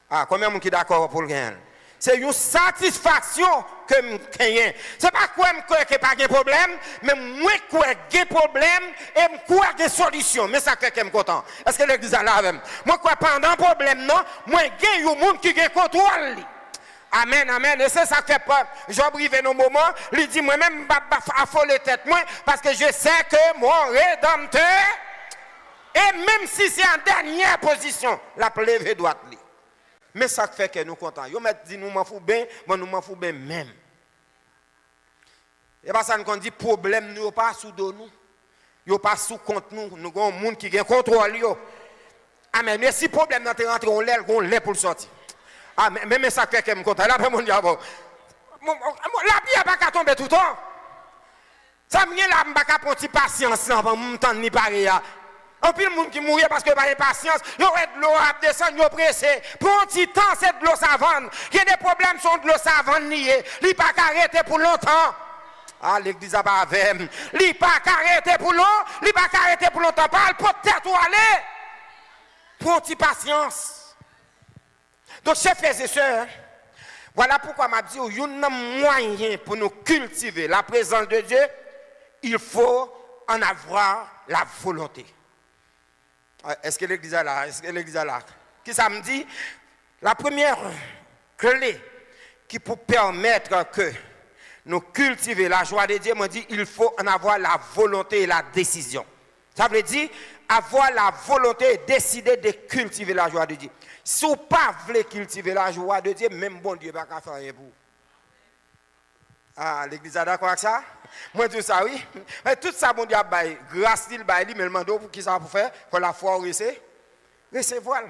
Ah, combien moun qui d'accord pour le gagner? C'est une satisfaction que je gagne. Ce n'est pas quoi je crois qu'il n'y a pas de problème, mais moi je crois qu'il y a des problèmes et je crois qu'il y a des solutions. Mais ça fait que je suis content. Est-ce que l'église est là même? Moi je crois pendant un problème, non, moi je gagne un monde qui a le contrôle. Amen, amen. Et c'est ça qui fait peur. Job arrive dans un moment, il dit moi-même, je vais affoler tête moi parce que je sais que mon rédempteur, et même si c'est en dernière position, la plève droite. Mais ça fait que nous sommes contents. Vous m'avez dit nous m'en fout bien, moi nous m'en fout bien même. Et pas ça nous dit problème nous pas sous dos nous. Yo pas sous compte nous, nous avons un monde qui a contrôle yo. Amen. Mais si problème dans rentré on l'air pour le sortir. Ah mais ça fait que me content. Là après mon diable. La vie pas qu'à tomber tout le temps. Ça me là m'pa qu'à prendre patience avant m'entendre ni parler. En plus, le monde qui mourit parce que par impatience, il y aurait de l'eau à descendre, il y a pressé. Pour un petit temps, c'est de l'eau savante. Il y a des problèmes sont de l'eau savante niée. Il n'est pas arrêté pour longtemps. Ah, l'église a pas avec. Il n'est pas arrêté pour l'eau, il n'est pas arrêté pour longtemps. Parle peut-être où aller. Pour un petit patience. Donc, chers frères et sœurs, voilà pourquoi m'a dit, il y a un moyen pour nous cultiver la présence de Dieu. Il faut en avoir la volonté. Est-ce que l'église est là? Est-ce que l'église est là? Qui ça me dit? La première clé qui peut permettre que nous cultiver la joie de Dieu, me dit il faut en avoir la volonté et la décision. Ça veut dire avoir la volonté et décider de cultiver la joie de Dieu. Si vous ne voulez pas cultiver la joie de Dieu, même bon Dieu ne va pas faire rien pour vous. Ah, l'église est d'accord avec ça? Moi, tout ça, oui. Mais tout ça, mon Dieu, grâce à lui, mais il me demande pour qui ça pour faire? Pour la foi recevoir.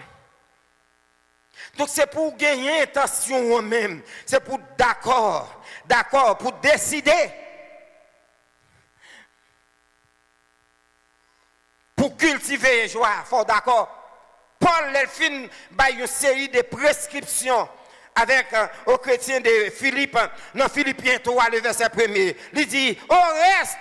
Donc c'est pour gagner intention même, c'est pour d'accord, pour décider, pour cultiver la joie, faut d'accord. Paul Delphine a une série de prescriptions avec aux chrétiens de Philippe, dans Philippiens 3, le verset 1er. Il dit, au reste,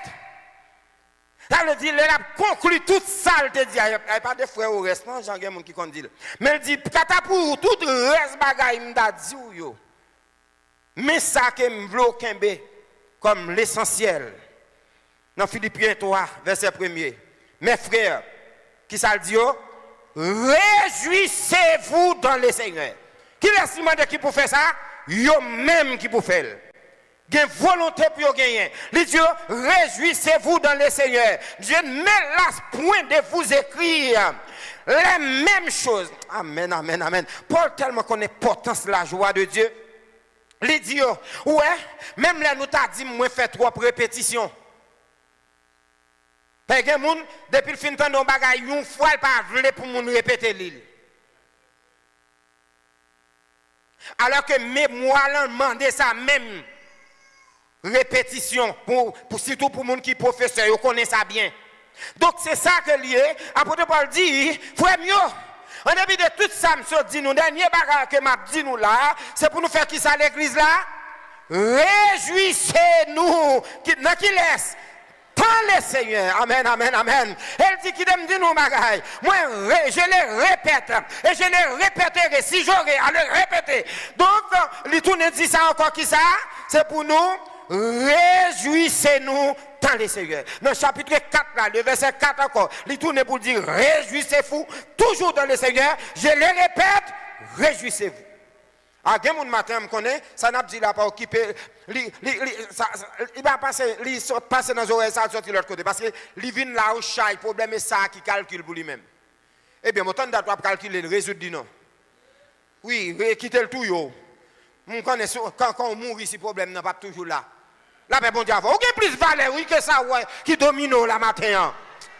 ça veut dire, il a conclu tout ça, il te dit, il n'y a pas de frère au reste, non, j'en ai qui dit. Mais il dit, kata pour tout reste bagaille, il m'a dit, mais ça que je veux comme l'essentiel, dans Philippiens 3, verset 1er. Mes frères, qui ça dit, réjouissez-vous dans le Seigneur. Qui laisse demander qui pour faire ça? Yo même qui pour faire. Gain volonté pour gagner. Les dieux, réjouissez-vous dans le Seigneur. Dieu ne lasse point de vous écrire les mêmes choses. Amen, amen, amen. Paul tellement connaît l'importance de la joie de Dieu. Les dieux, ouais, même là nous t'a dit moi fait 3 répétitions. Parce que moun depuis le fin de temps de bagay une fois il pas voulu pour moun répéter l'île. Alors que mémoire l'en demandé ça même répétition pour surtout pour moun qui professeur, ils connaissent ça bien. Donc c'est ça que lié, apôtre Paul dit, frère mieux, en dépit de tout ça, monsieur dit nous dernier bagage que m'a dit nous là, c'est pour nous faire qui ça l'église là? Réjouissez-nous qui laisse tant le Seigneur. Amen, amen, amen. Elle dit qu'il me dit nous bagaille. Moi, je le répète. Et je le répéterai si j'aurai à le répéter. Donc, il tourne dit ça encore qui ça? C'est pour nous. Réjouissez-nous dans le Seigneur. Dans le chapitre 4, là, le verset 4 encore, il tourne pour dire réjouissez-vous toujours dans le Seigneur. Je le répète, réjouissez-vous. À quel matin, je connais, ça n'a dit là pas occupé, il va passer dans les oreilles, ça sortir de l'autre côté. Parce que il vient là où le problème est ça qui calcule pour lui-même. Eh bien, autant de toi calculer le résultat dit non. Oui, quitter le tout, yo. Quand on mourit, ce problème n'est pas toujours là. Là, ben bon Dieu, vous avez plus de valeur, oui, que ça, ouais, qui domine la matin.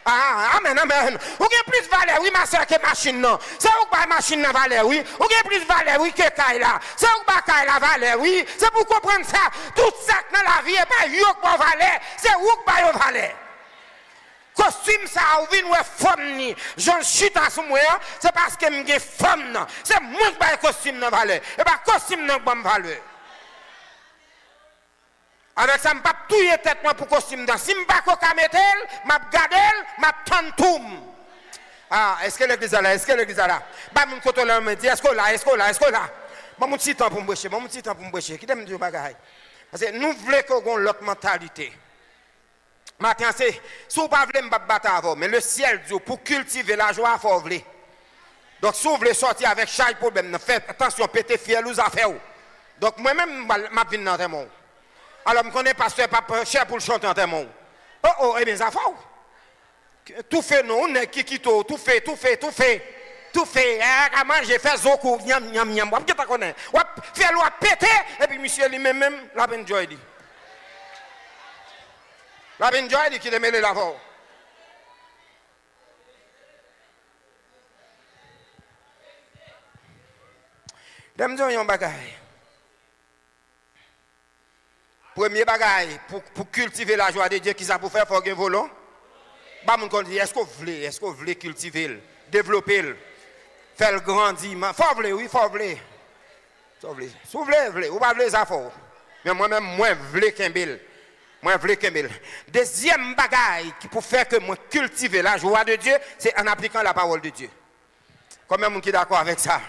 Ah, amen, amen. Vous avez plus de valeur, oui, ma soeur, que machine, non. C'est où que machine n'a valeur, oui. Vous avez plus de valeur, oui, que Kaila. C'est où que Kaila valeur, oui. C'est pour comprendre ça. Tout ça dans la vie, n'est pas yo qui valeur, c'est où que valeur. Costume ça, ou vin ouais femme ni. J'en chute à ce moment, c'est parce que m'gé femme non. C'est moi qui bail costume dans valeur. Et pas costume dans bonne valeur. Avec ça, je ne peux pas touiller tête moi pour costume dans. Si je ne peux pas mettre, je vais garder, je vais tantoum. Ah, est-ce que l'église est là? Est-ce que l'église est là? Bah, mon côté là, me dit, est-ce que là? Est-ce que là? Est-ce que là? Bon, mon petit temps pour me boucher, mon petit temps pour me boucher. Qui t'aime dire bagaille? Parce que nous voulons qu'on ait l'autre mentalité. Maintenant, c'est, si vous ne voulez pas battre avant, mais le ciel dit, pour cultiver la joie, il faut voler. Donc, si vous voulez sortir avec chaque problème, faites attention, péter fiel aux affaires. Donc, moi-même, je viens dans le monde. Alors, je connais pasteur pas cher pour le chanter en témoin. Oh, eh bien, ça fait. Tout fait, non, on est kikito, tout fait. Comment j'ai fait zoku, nyam. Vous connaissez? Fait l'eau péter, et puis monsieur lui-même, la ben joy dit. La ben joy dit qu'il est mêlé là-bas. D'aime dire un bagaille. Premier bagaille, pour cultiver la joie de Dieu, qui ça pour faire, il faut que vous voulez. Est-ce que vous voulez cultiver, développer, faire le grandir? Il faut vouloir, oui, il faut vouloir. Si vous voulez, vous ne voulez ça fort. Mais moi-même, moi, je veux Kembel. Deuxième bagaille qui pour faire que moi cultiver la joie de Dieu, c'est en appliquant la parole de Dieu. Combien de gens qui est d'accord avec ça?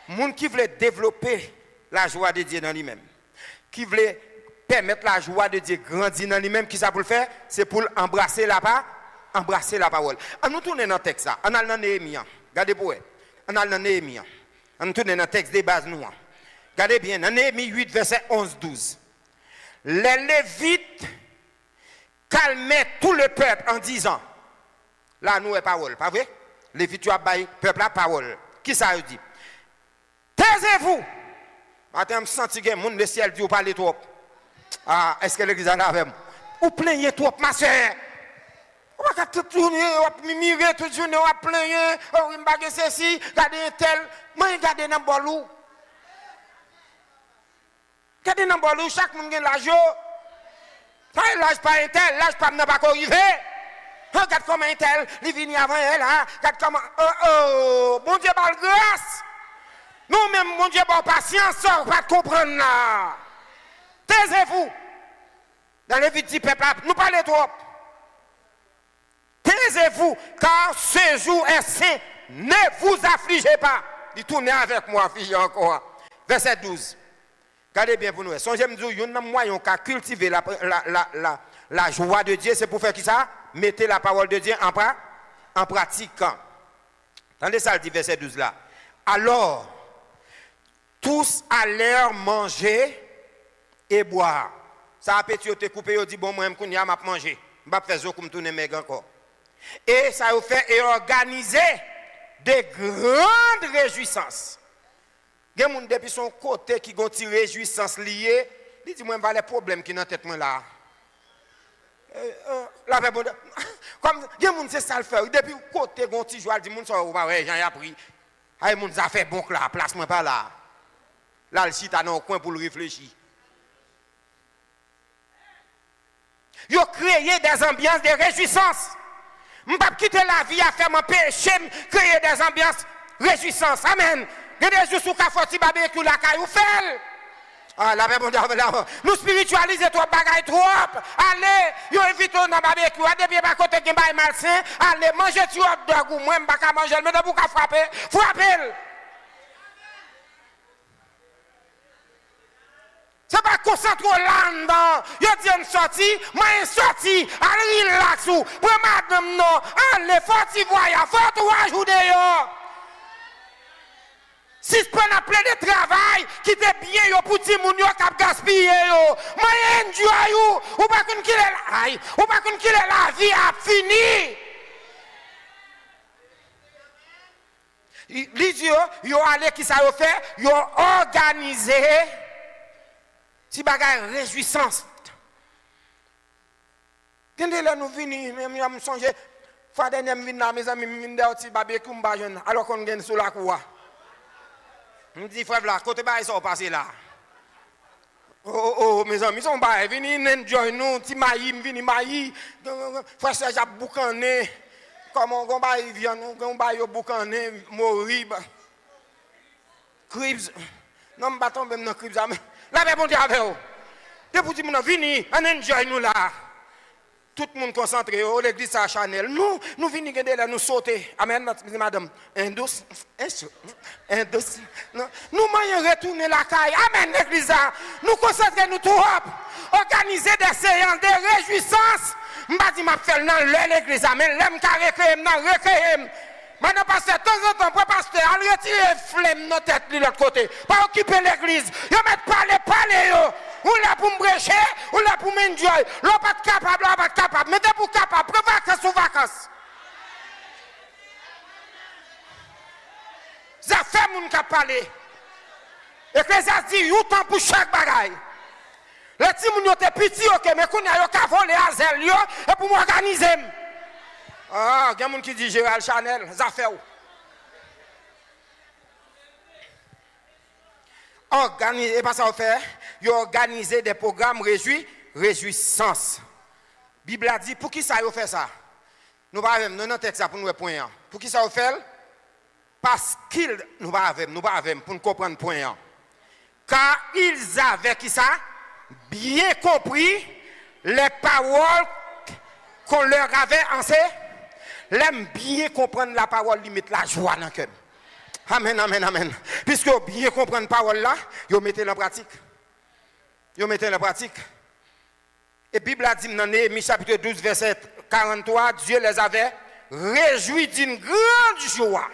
Moun qui veut développer la joie de Dieu dans lui-même, qui veut permettre la joie de Dieu grandir dans lui-même, qui ça pour le faire? C'est pour embrasser la parole. On nous tourne dans le texte, on a dans Néhémie. Regardez pour eux. On a dans Néhémie. On tourne dans le texte des bases nous. Regardez bien, dans Néhémie 8, verset 11-12. Les Lévites calmaient tout le peuple en disant, là nous est parole, pas vrai? Lévites tu as baillé peuple la parole. Qui ça dit? Taisez-vous. Attends, je sens que monde le ciel dit ou parler trop. Ah, est-ce que l'église est là avec moi? Ou plaignez trop, ma soeur? Ou On va tout tourner, on va mimirer toute journée, on va plaindre, on va baguer ceci, garder un tel, moi garder dans bolou. Garder dans bolou, chaque monde a l'argent. L'âge pas un tel, l'âge pas n'a pas arrivé. Regarde comment un tel, il vient avant elle, regarde comment, bon Dieu, par grâce. Nous-mêmes, mon Dieu, bon patience, on va comprendre là. Taisez-vous. Dans les vies du peuple, nous parlons trop. Taisez-vous, car ce jour est saint. Ne vous affligez pas. Il tourne avec moi, fille, encore. Verset 12. Regardez bien pour nous. Songez-moi, il y a un moyen qu'à cultiver la joie de Dieu, c'est pour faire qui ça? Mettez la parole de Dieu en pratique. Attendez ça, le dit verset 12 là. Alors, tous allèrent manger et boire. Ça a pété, te coupé, il dit, bon, moi, je vais manger. Je vais faire ça comme tourner mes gars encore. Et ça a fait et organiser de grandes réjouissances. Il y a des gens depuis son côté qui ont une réjouissance liée. Il dit, moi, je vais les problèmes qui sont dans la tête là. Comme il y a des gens c'est ça le faire. Depuis le côté, ils ont une joie, ils disent, ouais, j'en ai appris. Il y a des gens qui ont fait bon là, place-moi pas là. Là, le site a dans le coin pour le réfléchir. Ils ont créé des ambiances de réjouissance. Je ne peux pas quitter la vie à faire mon péché, créer des ambiances de réjouissance. Amen. Il y a des jours où il faut que barbecue la caille ou fait. Ah, là, nous spiritualisons trop bagaille trop. Allez, vous invitez dans le barbecue, depuis pas côté qui est malsain. Allez, mangez du hot dog ou moi, je ne peux pas manger, mais vous pouvez frapper. Frappez. Ce n'est pas concentré là-dedans. Yo dit une sortie, moi une sortie, allez relax ou. Pour madame non, allez, faut-il voir, faut tout ajouter yo. Si je prends plein de travail, qui était bien yo pour ti moun yo k'ap gaspiller yo. Moi enjoy ou pas qu'on kile la, ou pas qu'on kile la vie a fini. Les yo allé qui ça yo fait, yo organisé si bagay réjouissance. Quand là nous vini, même me songe fois dernier me vinn là mes amis me vinn de petit barbecue m'ba jeune alors qu'on gagne sur la cour. Me dit frère là côté bail ça passer là. Oh mes amis sont bail vini enjoy nous ti maï me vini maï frère ça j'ai boucané comme on bail viande on bail yo boucané mori cribs non me bâton même dans cribs là ben bon Dieu avec vous depuis mon vini on enjoy nous là tout le monde concentré l'église à Chanel nous vini gade là nous sauter amen madame un douce nous moyen retourner la caille amen l'église nous concentrer nous tout organiser des séances de réjouissance m'pa dit m'a faire dans l'église amen l'aime carré dans recréer maintenant pasteur de temps en temps pour pasteur al retirer flemme dans tête de l'autre côté pas occuper l'église yo mettre parler yo ou là pour me brécher ou là pour m'enjoy l'on pas capable mais pour capable pour vacances ou vacances ça fait moun ka parler et que ça dit you temps pour chaque bagaille les petits moun yo te petit OK mais qu'on a yo ka voler azel yo et pour m'organiser ah il y a moun qui dit Gérald Chanel ça fait ou organiser pas ça faire yo organiser des programmes réjouissance Bible a dit pour qui ça yo fait ça nous pas même non texte ça pour nous point pour qui ça yo fait parce qu'ils nous pas avec pour nous comprendre point car ils avaient qui ça bien compris les paroles qu'on leur avait enseignées l'aime bien comprendre la parole limite la joie dans cœur. Amen, amen, amen. Puisque vous bien comprendre la parole là, vous mettez en pratique. Vous mettez en pratique. Et la Bible a dit dans Néhémie chapitre 12 verset 43, Dieu les avait réjouis d'une grande joie.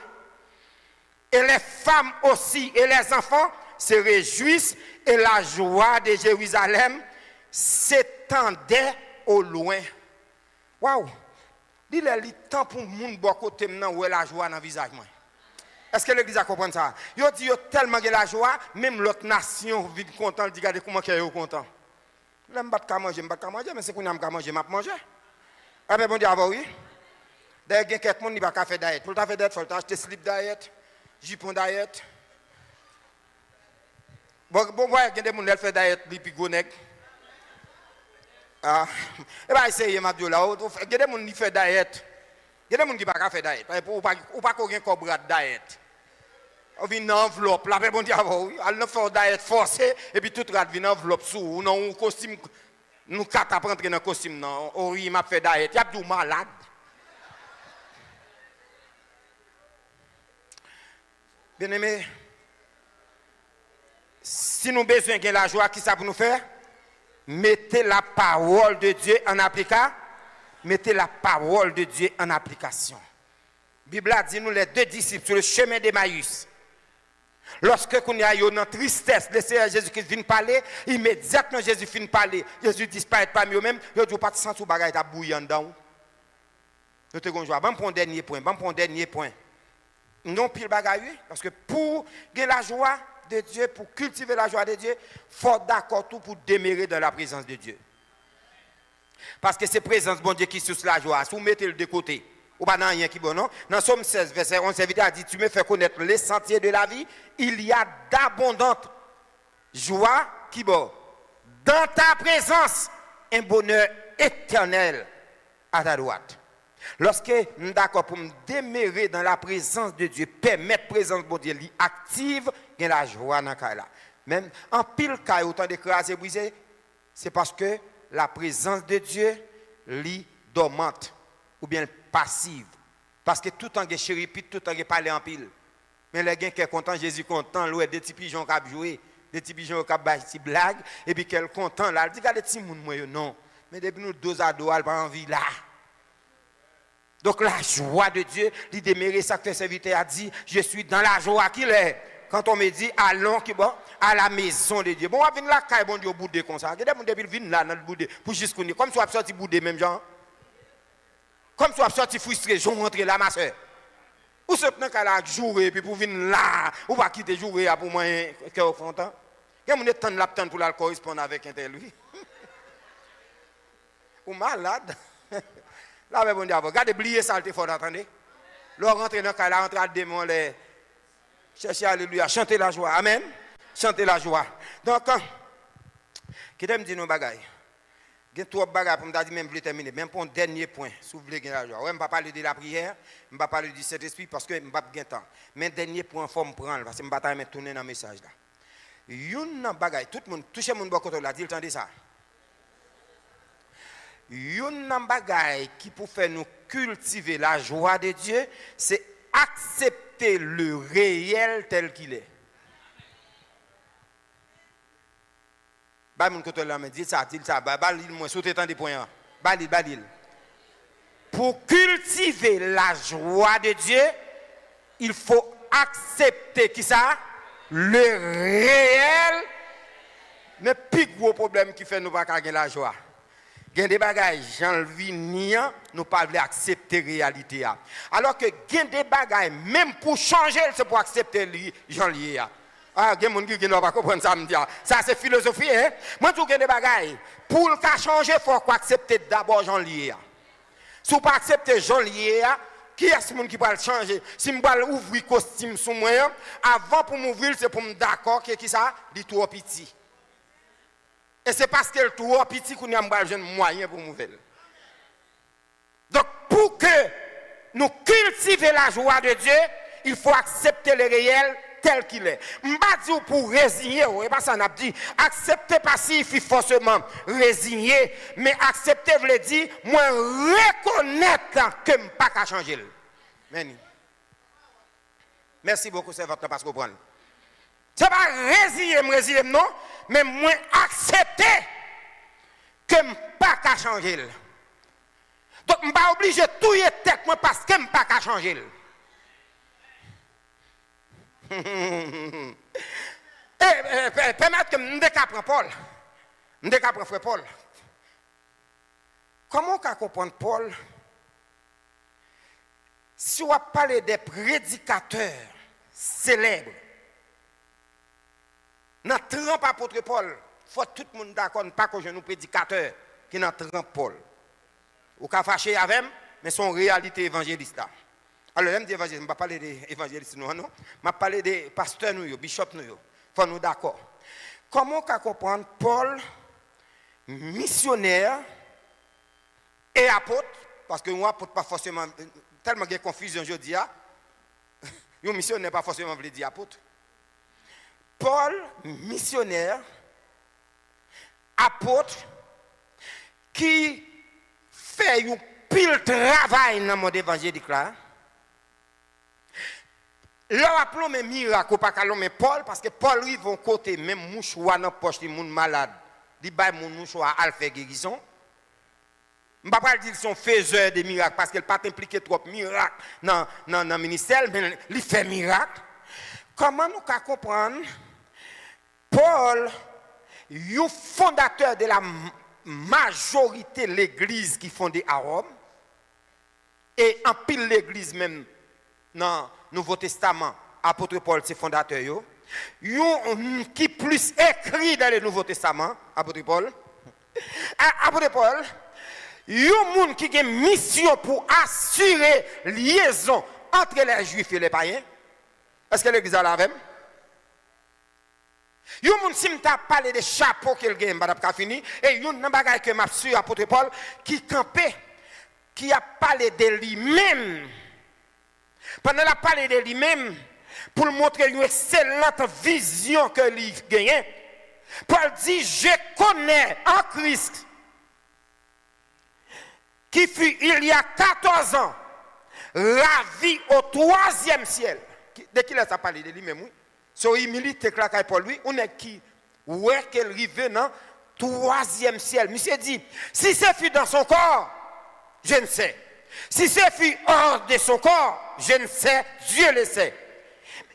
Et les femmes aussi et les enfants se réjouissent et la joie de Jérusalem s'étendait au loin. Waouh! Il est le temps pour moun bon côté maintenant où est la joie dans le visage. Est-ce que l'église a compris ça? Yo dit yo tellement de la joie, même l'autre nation vit content, dit regardez comment qu'elle est content. Là m'pas manger, mais c'est qu'on a manger, m'a manger. Ah ben bon Dieu, oui. D'ailleurs, il y a quelqu'un qui ne peut pas faire diète. Pour faire diète, il faut acheter slip diète, jupon diète. Bon, il y a des gens qui font diète, puis gros nèg. Ah, et bien, essayez, ma bio là. Il y a des gens qui font diète. Il y a des gens qui ne peuvent pas faire diète. Ou pas qu'on ait un diète. On vient dans l'enveloppe, là, bon Dieu, on fait diète forcée, et puis tout le monde vient dans l'enveloppe sous, ou dans un costume, nous quatre après entrer dans le costume, non, oui, m'a fait diète, il y a des malades. Bien aimé, si nous avons besoin de la joie, qui ça pour nous faire? Mettez la parole de Dieu en application. Mettez la parole de Dieu en application. La Bible a dit nous les deux disciples sur le chemin d'Emmaüs. Lorsque nous sommes dans la tristesse, le Seigneur Jésus-Christ vient parler, immédiatement Jésus finit parler. Jésus disparaît parmi eux-mêmes, il dit pas de sang sous bagaille à bouillir dedans. Nous te gonjou, bon pour un dernier point, Non pile bagaille parce que pour gagner la joie de Dieu, pour cultiver la joie de Dieu, il faut d'accord tout pour demeurer dans la présence de Dieu. Parce que c'est la présence de bon Dieu qui source la joie. Si vous mettez le de côté, ou pas dans rien qui bon non. Dans Somme 16 verset 11, a dit tu me fais connaître les sentiers de la vie, il y a d'abondantes joie qui bon. Dans ta présence, un bonheur éternel à ta droite. Lorsque nous sommes d'accord pour me demeurer dans la présence de Dieu, permettre la présence de bon Dieu active, il y a la joie dans le cas là. Même en pile cas, autant d'écraser et briser, c'est parce que la présence de Dieu lit dormante ou bien passive. Parce que tout le temps, chéri, tout le temps, parler en pile. Mais les gens qui sont contents, Jésus content, des petits pigeons qui ont joué, des petits pigeons qui ont des blagues, et puis qu'elle content là, elle dit, regardez, petits gens, non. Mais depuis nous deux à deux, elle n'a pas envie là. Donc la joie de Dieu, il demeure, ça que le serviteur a dit, je suis dans la joie qu'il est. Quand on me dit, allons à la maison de Dieu. Bon, on va venir là, quand bon Dieu au bout de comme ça. Il y a des gens qui viennent là, dans le bout de, pour juste qu'on comme si on a sorti bout de même genre. Comme si on a sorti frustré, je rentre là, ma soeur. Ou ce temps qu'elle a joué, puis pour venir là, ou pas quitter jouer pour moi, cœur content. Il y a des gens qui pour la correspondre avec un tel lui. Ou malade. Là, mais bon Dieu, regardez, oubliez ça, il faut entendre. Là, rentrer dans le cas, là, rentrer à démon, les. Cherchez alléluia, chantez la joie, amen. Chantez la joie. Donc, qui t'aime dire nos bagailles? Il y a trois bagages pour me dire, même, je vais terminer. Même pour un dernier point, si vous voulez gagner la joie. Je ne vais pas parler de la prière, je ne vais pas parler du Saint-Esprit parce que je ne vais pas gagner temps. Mais un dernier point, il faut me prendre parce que je ne vais pas tourner dans le message là. Une bagaille, tout le monde, touchez mon bon côté là, dis le temps de ça. Une bagaille qui peut faire nous cultiver la joie de Dieu, c'est accepter le réel tel qu'il est. Bah mon côté là me dit ça, balil moi sauter tant des points. Balil. Pour cultiver la joie de Dieu, il faut accepter qui ça le réel. Mais plus gros problème qui fait nous pas gagner la joie. Il y a des bagages, j'envie niant, nous pas accepter la réalité. Alors que il y a des bagages, même pour changer, c'est pour accepter Jean lié. Ah, il y a des gens qui ne pas comprendre ça, me dire. Ça, c'est philosophie, hein. Moi, tout il y a des bagages, pour le faire changer, il faut accepter d'abord Jean lié. Si vous ne pas accepter Jean lié, qui est ce monde qui va le changer? Si je vais ouvrir le costume sous moi, avant pour m'ouvrir, c'est pour me d'accord que qui ça? Dit trop petit. Et c'est parce qu'elle est trop petit qu'on a un moyen pour m'ouvrir. Donc, pour que nous cultivions la joie de Dieu, il faut accepter le réel tel qu'il est. Je ne vais pas dire pour résigner, et pas ça, on a dit, accepter pas signifie forcément résigner, mais accepter veut dire, moi reconnaître que je ne peux pas changer. Merci beaucoup, c'est votre parce que vous comprenez. Ce n'est pas résigner, non, mais moi accepter que je ne peux pas changer. Donc, je ne suis pas obligé de tout y tête parce que je ne peux pas changer. Permettez que je décapre Paul. Je décapre frère Paul. Comment on comprend Paul? Si on parle des prédicateurs célèbres, dans 30 apôtres Paul, il faut tout le monde d'accord, pas que je nous prédicateur qui dans 30 Paul. Ou qu'à fâcher avec, mais son réalité évangéliste. Alors, je dis évangéliste, je ne vais pas parler d'évangélistes, non. Je vais parler des pasteurs, des bishops. Il faut nous d'accord. Comment on peut comprendre Paul, missionnaire et apôtre, parce que moi, apôtre pas forcément, tellement il y a confusion aujourd'hui, un missionnaire pas forcément veut dire apôtre. Paul, missionnaire, apôtre, qui fait un pile travail dans le monde évangélique là. Là, appelons mes miracles, pas qu'allons mais Paul, parce que Paul, lui, vont côté, même mouchoir dans la poche des gens malades, il baille mon mouchoir à faire guérison. Je ne vais pas dire qu'ils sont faiseurs de miracles, parce qu'il n'a pas impliqué trop de miracles dans le ministère, mais il fait miracle. Comment nous pouvons comprendre Paul, le fondateur de la majorité de l'église qui fondée à Rome, et en pile l'église même dans le Nouveau Testament, apôtre Paul, c'est fondateur, qui plus écrit dans le Nouveau Testament, apôtre Paul, il y a un monde qui a une mission pour assurer liaison entre les juifs et les païens. Est-ce que l'église a la même? Il y a un monde qui m'a parlé des chapeaux qu'il gagne, madame fini, et il y a un bagage que m'a su apôtre Paul qui campait, qui a parlé de lui-même. Pendant la parler de lui-même, pour montrer une excellente vision que lui gagne, Paul dit, je connais en Christ, qui fut il y a 14 ans, ravi au 3e ciel. De qui il a parlé de lui-même, oui. So humilité claquait pour lui, on est qui ouais qu'elle arrive dans 3e ciel. Monsieur dit, si c'est fut dans son corps, je ne sais. Si c'est fut hors de son corps, je ne sais, Dieu le sait.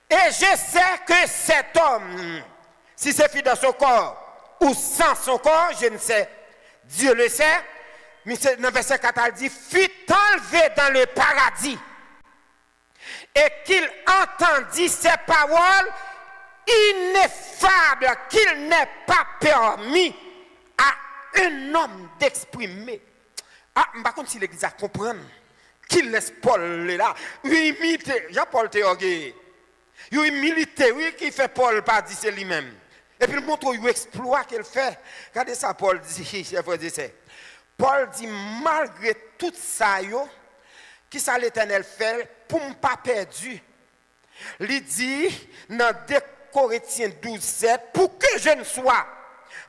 Et je sais que cet homme, si c'est fut dans son corps ou sans son corps, je ne sais, Dieu le sait. Mais dans verset 4, il dit, fut enlevé dans le paradis et qu'il entendit ces paroles ineffables qu'il n'est pas permis à un homme d'exprimer. Ah, par contre, si l'église a compris qu'il laisse Paul là, humilité, Jean-Paul Théorgué, humilité, oui, qui fait Paul pas dire c'est lui-même. Et puis il montre l'exploit qu'il fait. Regardez ça, Paul dit, Paul dit, malgré tout ça, qui ça l'Éternel fait pour ne pas perdu. Il dit dans 2 Corinthiens 12, 7, pour que je ne sois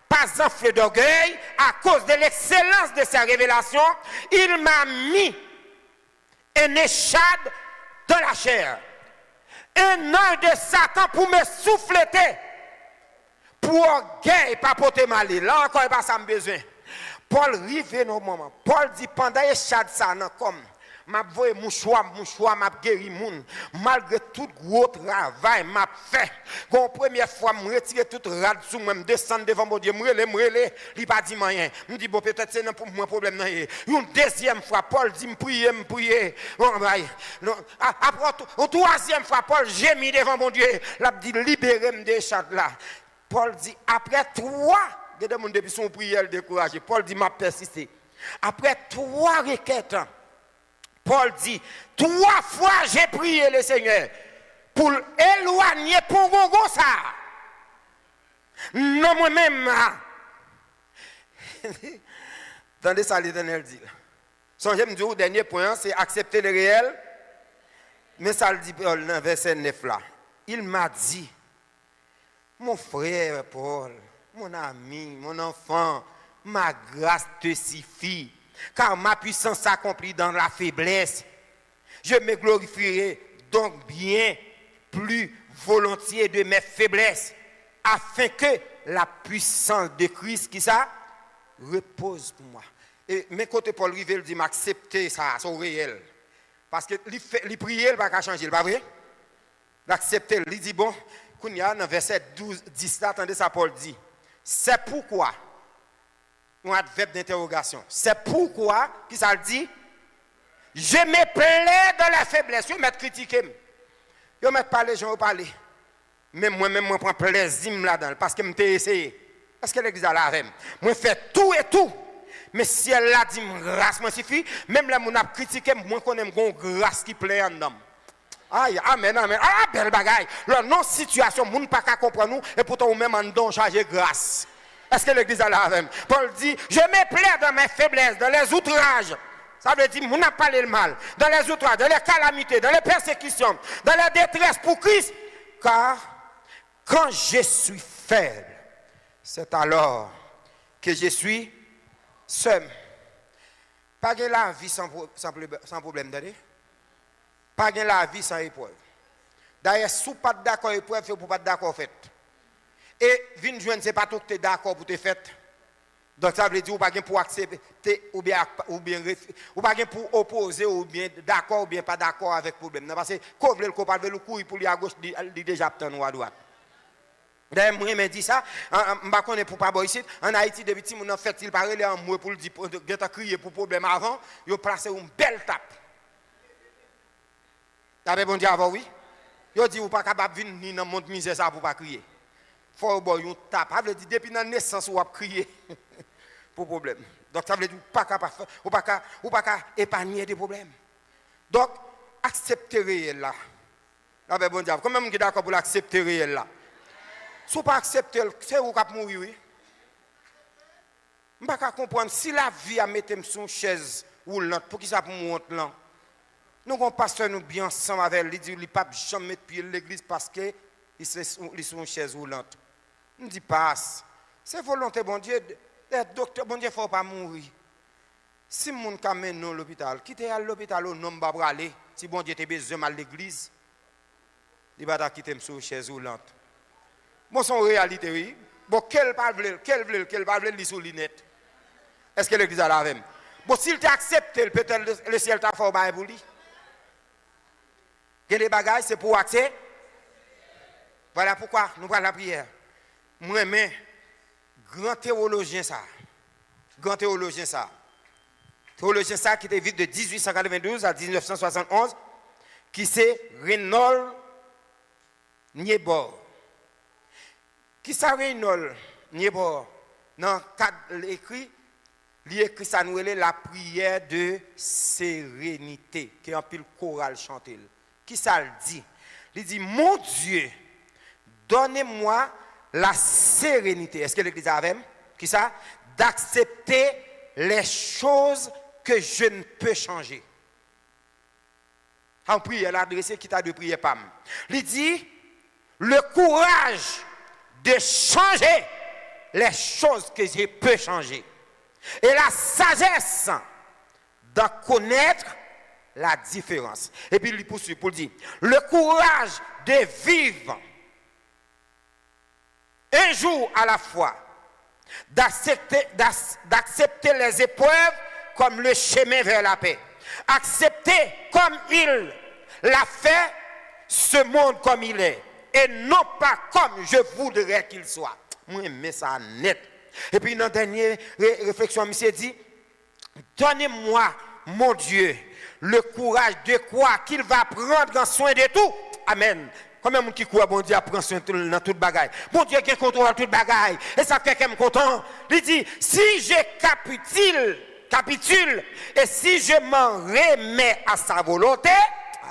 pas enflé d'orgueil à cause de l'excellence de sa révélation, il m'a mis un échade dans la chair, un œil de Satan pour me souffleter, pour orgueil, pas porter mal. Là encore, il n'y a pas ça besoin. Paul rive dans le moment. Paul dit pendant l'échade ça, comme m'a voyé mouchoir m'a guéri moun malgré tout gros travail m'a fait la première fois me retirer toute rade sous moi me descendre devant mon Dieu me il pas dit rien me dit bon peut-être c'est pour moi problème non une deuxième fois Paul dit me prier après une troisième fois Paul j'ai mis devant mon Dieu l'a dit libérer-moi de chat là Paul dit après 3 de mon depuis son prière découragé Paul dit m'a persisté après 3 requêtes Paul dit, 3 fois j'ai prié le Seigneur pour éloigner pour gongo ça. Non moi-même. Attendez ça l'Éternel dit. Songez me dire au dernier point, c'est accepter le réel. Mais ça le dit Paul dans verset 9 là. Il m'a dit, mon frère Paul, mon ami, mon enfant, ma grâce te suffit. Car ma puissance s'accomplit dans la faiblesse. Je me glorifierai donc bien plus volontiers de mes faiblesses, afin que la puissance de Christ, qui ça, repose pour moi. Et mes côtés Paul Rivel dit m'accepter ça, c'est réel. Parce que les prières, il ne va pas changer, pas vrai? L'accepter, il dit bon, quand il y a dans verset 12, 10, attendez ça, Paul dit, c'est pourquoi. Un adverbe d'interrogation. C'est pourquoi, qui ça le dit, je me plais dans la faiblesse. Je vais critiquer. Je vais parler, je vais parler. Mais moi-même, je prends plaisir là-dedans. Parce que je m'ai essayé. Parce que l'église a la reine. Je fais tout et tout. mais si elle a dit grâce moi suffit, même là mon a critiqué moi connais mon grâce qui plaît en dedans. Aïe, amen, amen. Ah, belle bagaille. La non-situation, moun pas qu'à comprendre nous, et pourtant, ou même en don chargé grâce. Est-ce que l'église a la même? Paul dit, je me plais dans mes faiblesses, dans les outrages. Ça veut dire, moun n'a pas le mal. Dans les outrages, dans les calamités, dans les persécutions, dans la détresse pour Christ. Car, quand je suis faible, c'est alors que je suis seul. Pas de la vie sans problème, d'ailleurs. Pas de la vie sans épreuve. D'ailleurs, si vous n'êtes pas d'accord avec l'épreuve, vous ne pas d'accord fait. Et venir joindre, ce n'est pas tout que tu es d'accord pour te faire. Donc ça veut dire que vous n'êtes pas pour accepter ou bien pour opposer ou bien d'accord ou bien pas d'accord avec le problème. Parce que quand vous voulez le courir pour aller à gauche, il déjà à droite. D'ailleurs, moi, je dis ça, je ne sais pas pour pas ici. En Haïti, depuis que nous avons fait, il paraît en moi pour dire, pour crier pour problème avant, il a placé une belle tape. Vous avez bon Dieu avant, oui? Vous dit, vous n'êtes pas capable de venir dans le monde misère ça pour ne pas crier. Il faut que vous tape. Ça veut dire, depuis la naissance, vous avez crié pour problème. Donc, ça veut dire, vous n'êtes pas capable d'épargner des problèmes. Donc, acceptez réel là. Vous avez bon Dieu. Comment vous êtes d'accord pour l'accepter réel là? Si vous ne pas accepter, c'est vous qui allez mourir, oui? Je ne peux pas comprendre. Si la vie a mis sur une chaise roulante, pour qui ça pour monter là? Nous, on pasteur nous bien ensemble avec lui, il dit qu'il ne peut pas jamais mettre pied dans l'église parce qu'il est sur une chaise roulante. On dit passe. C'est volonté, bon Dieu, d'être docteur, bon Dieu, il ne faut pas mourir. Si mon amène nous à l'hôpital, quittez à l'hôpital, au nom de aller. Si bon Dieu, tu as besoin à l'église, il va pas quitter sur une chaise roulante. Bon, c'est une réalité, oui. Bon, quel va le sur l'inette? Est-ce que l'église a la même? Bon, s'il t'a accepté, peut-être le ciel t'a fait pour lui. Il y a des bagages, c'est pour accès. Voilà pourquoi nous prenons la prière. Moi-même, grand théologien ça. Grand théologien ça. Théologien ça qui était vite de 1892 à 1971, qui c'est Reynold Niebuhr. Qui c'est Reynold Niebuhr? Dans le cadre écrit, il écrit ça nous la prière de sérénité, qui est un pile choral chanté. Qui ça le dit? Il dit, mon Dieu, donnez-moi la sérénité. Est-ce que l'église a avec? Qui ça? D'accepter les choses que je ne peux changer. En prière, l'adressé qui t'a de prier Pam. Il dit, le courage de changer les choses que je peux changer. Et la sagesse de connaître la différence. Et puis il poursuit pour dire, le courage de vivre un jour à la fois, d'accepter les épreuves comme le chemin vers la paix. Accepter comme il l'a fait ce monde comme il est. Et non pas comme je voudrais qu'il soit. Moi, je mets ça net. Et puis dans la dernière réflexion, monsieur dit, donnez-moi, mon Dieu, le courage de croire qu'il va prendre soin de tout. Amen. Combien de gens qui croient, bon Dieu, prend soin de dans toute bagaille. Bon Dieu qui contrôle toute bagaille. Et ça fait quelqu'un content. Il dit, si je capitule, et si je m'en remets à sa volonté,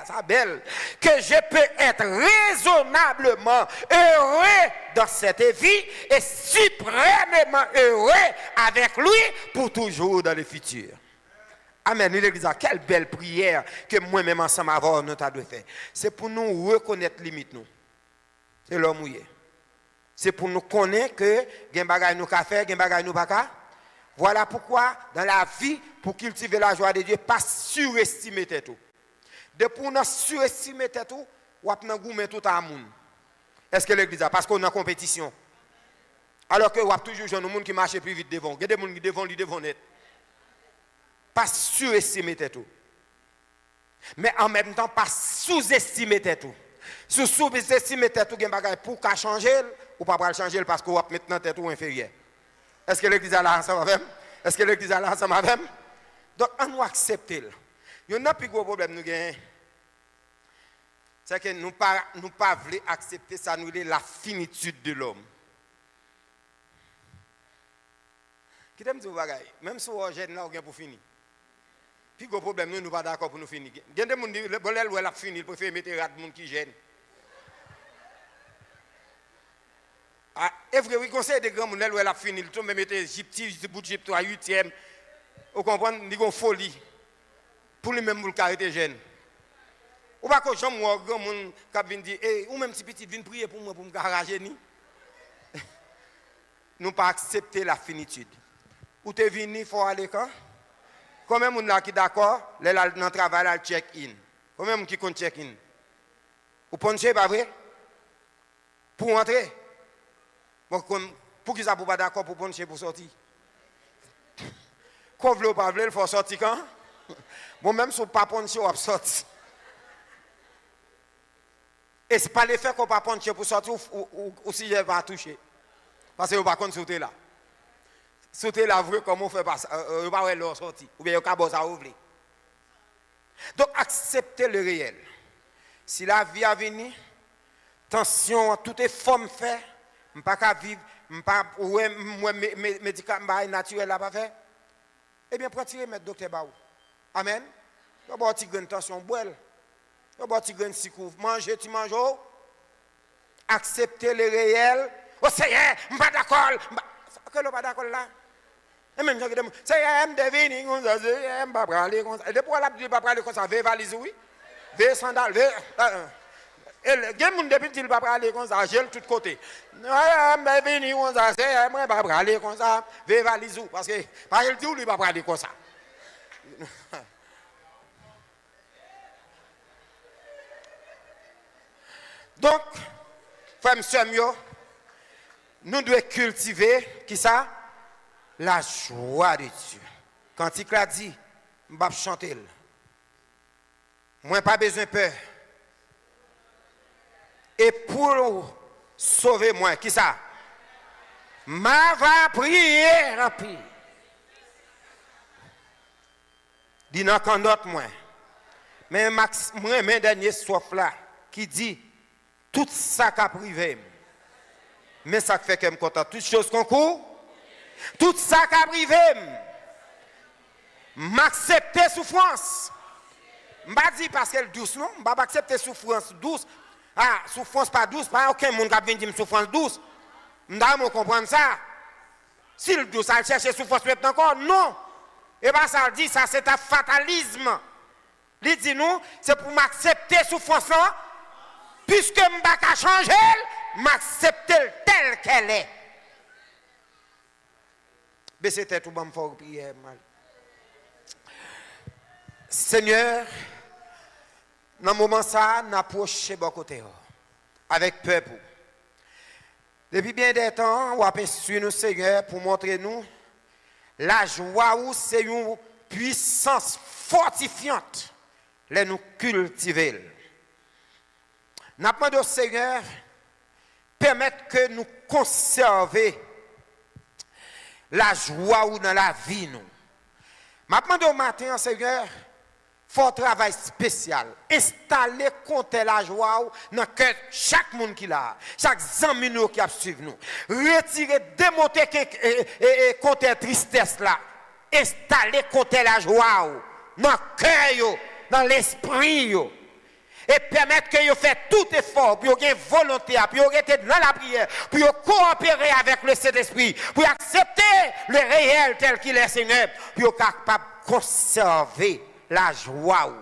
ça belle, que je peux être raisonnablement heureux dans cette vie et suprêmement heureux avec lui pour toujours dans le futur. Amen. L'église a quelle belle prière que moi-même ensemble avant nous avons fait. C'est pour nous reconnaître limite nous. C'est l'homme mouillé. C'est pour nous connaître que gen bagay nous ka faire, gen bagay nous pas ka. Voilà pourquoi dans la vie pour cultiver la joie de Dieu pas surestimer tout. Depuis qu'on a surestimé tout, on a goûté tout à monde. Est-ce que l'église a? Parce qu'on est en compétition. Alors que on a toujours des gens qui marchent plus vite devant. Il y a des gens qui devant net. Pas surestimer tout. Mais en même temps, pas sous-estimer tout. Si sous-estimer tout, il y a des choses pour changer, ou pas pour changer parce qu'on va mettre dans tête ou inférieur. Est-ce que l'église a là ensemble avec? Est-ce que l'église a là ensemble avec? Donc, on doit accepter. Il y a un plus gros problème nous gagnons. C'est que nous ne pas voulons accepter ça, nous la finitude de l'homme. Qui t'aime dire bagaille, même si on jeune là on pour finir. Puis gros problème nous pas d'accord pour nous finir. Il y a des gens qui le bolel ou elle a fini, il préfère mettre rat monde qui gêne. Ah, et vrai oui conseil des grands monde où elle a fini, il tombe mettre petit bout de gypte à 8e. Vous comprenez, il y a une folie pour lui même pour le caractère jeune. Ou pas que j'aime moi grand monde qui vient dire ou même si petit vient prier pour moi pour me garager ni. Nous pas accepter la finitude. Ou t'es venu, il faut aller quand? Combien de gens qui d'accord, les dans le travail, ils check-in. Combien de gens qui comptent check-in? Ou puncher, pas vrai? Pour entrer? Bon, pour qui ça ne pas d'accord pour puncher pour sortir? Quand vous ne pas il faut sortir quand? Bon, même si vous ne pas puncher, vous sortir. Et ce n'est pas l'effet qu'on ne pas puncher pour sortir ou si je ne vais pas toucher. Parce que vous ne pouvez pas sauter là. Sauter la vraie, comment on fait pas ça? Vous ne pouvez pas sortir. Ou bien vous ne ça ouvrir. Donc, acceptez le réel. Si la vie a venu, tension, tout est forme fait, je ne peux pas vivre, je ne peux pas médicaments naturels là pas faire. Eh bien, prenez mettre docteur Baou. Amen. Vous avez une petite tension, boire. Vous avez une petite sikou. Manger, tu manges. Acceptez le réel. Oh, c'est rien, je ne suis pas d'accord. Que le pas d'accord là. Et même si c'est un devine, on se dit, je pas parler comme ça. Depuis la ne pas parler comme ça, veille valise, oui. Veille sandales, veille. Et le gars, depuis qu'il ne pas parler comme ça, j'ai le tout côté. Je devine, on se dit, je pas parler comme ça, veille valise, parce que, par exemple, il ne pas parler comme ça. Donc, frère, monsieur, nous devons cultiver, qui ça? La joie de Dieu. Quand il a dit, je vais chanter. Moi, pas besoin de peur. Et pour sauver moi, qui ça? Ma va prier rapide. Dis non, quand d'autres moi. Mais moi, mes derniers soif là, qui dit, tout ça qu'a privé. Mais ça fait que je suis content. Toutes choses concours. Tout ça qu'a privé. M'accepter souffrance. Je ne pas dire parce qu'elle est douce, non? Je ne pas accepter souffrance douce. Ah, souffrance pas douce, pas aucun monde qui vient dire souffrance douce. Je ne pas comprendre ça. Si le douce, elle cherche souffrance maintenant encore, non. Et bien ça dit, ça c'est un fatalisme. Il dit nous, c'est pour m'accepter souffrance là, puisque je ne vais pas changer, m'accepter telle qu'elle est. Mais c'était tout bon pour prier mal. Seigneur, dans ce moment ça, nous approchons de côté avec peuple. Depuis bien des temps, on a perçu nous, Seigneur, pour montrer nous la joie où c'est une puissance fortifiante, les nous cultiver. Nous demandons au Seigneur, permettre que nous conservions la joie ou dans la vie nous. Maintenant au matin, Seigneur, faut un travail spécial. Installer compter la joie dans cœur chaque monde qui l'a, chaque ami qui a suivi nous. Retirer, démonter compter tristesse là. Installer compter la joie dans le cœur, dans l'esprit. Et permettre que vous fassiez tout effort, pour avoir une volonté, pour être dans la prière, pour coopérer avec le Saint-Esprit, pour accepter le réel tel qu'il est, Seigneur, pour être capable de conserver la joie.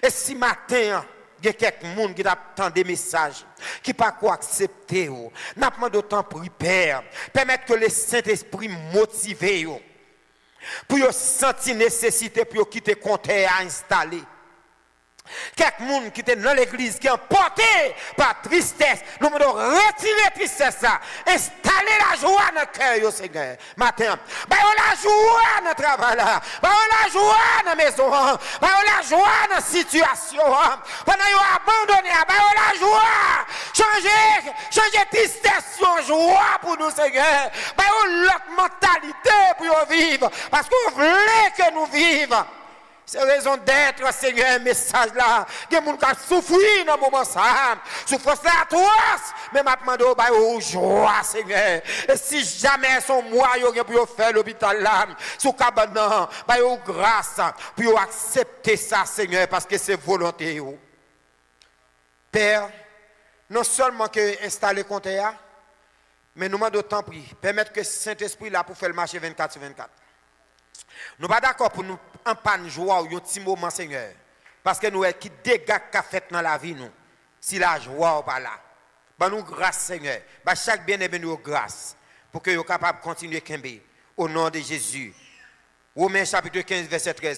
Et si matin, il y a quelqu'un qui attend des messages, qui ne pas accepter, n'a pas d'autant pris, Père, permettre que le Saint-Esprit motive, pour sentir nécessité, pour quitter le compteur à installer. Quelqu'un qui était dans l'église, qui est emporté par tristesse, nous devons retirer la tristesse, installer la joie dans le cœur, Seigneur. Matin, la joie dans le travail, la joie dans la maison, la joie dans la situation. Pendant que vous abandonnez, la joie. Changer tristesse en joie pour nous, Seigneur. L'autre mentalité pour vivre. Parce que vous voulez que nous vivions. C'est raison d'être, Seigneur, un message là. Il y a des gens qui souffrent dans le moment ça. Souffrance là atroce. Mais maintenant, ils ont joie, Seigneur. Et si jamais son moyen pour faire l'hôpital là, sous cabane, ils ont grâce pour accepter ça, Seigneur, parce que c'est volonté. Père, non seulement que installer compte, mais nous demandons d'autant prix, permettre que Saint-Esprit là pour faire le marché 24 sur 24. Nous ne sommes pas d'accord pour nous en panne joie ou un petit moment, Seigneur. Parce que nous, qui dégâts qu'a fait dans la vie, nous, si la joie ou pas là. Bah nous grâce, Seigneur. Bah chaque bien-aimé nous grâce. Pour que nous soyons capables de continuer à au nom de Jésus. Romains chapitre 15, verset 13.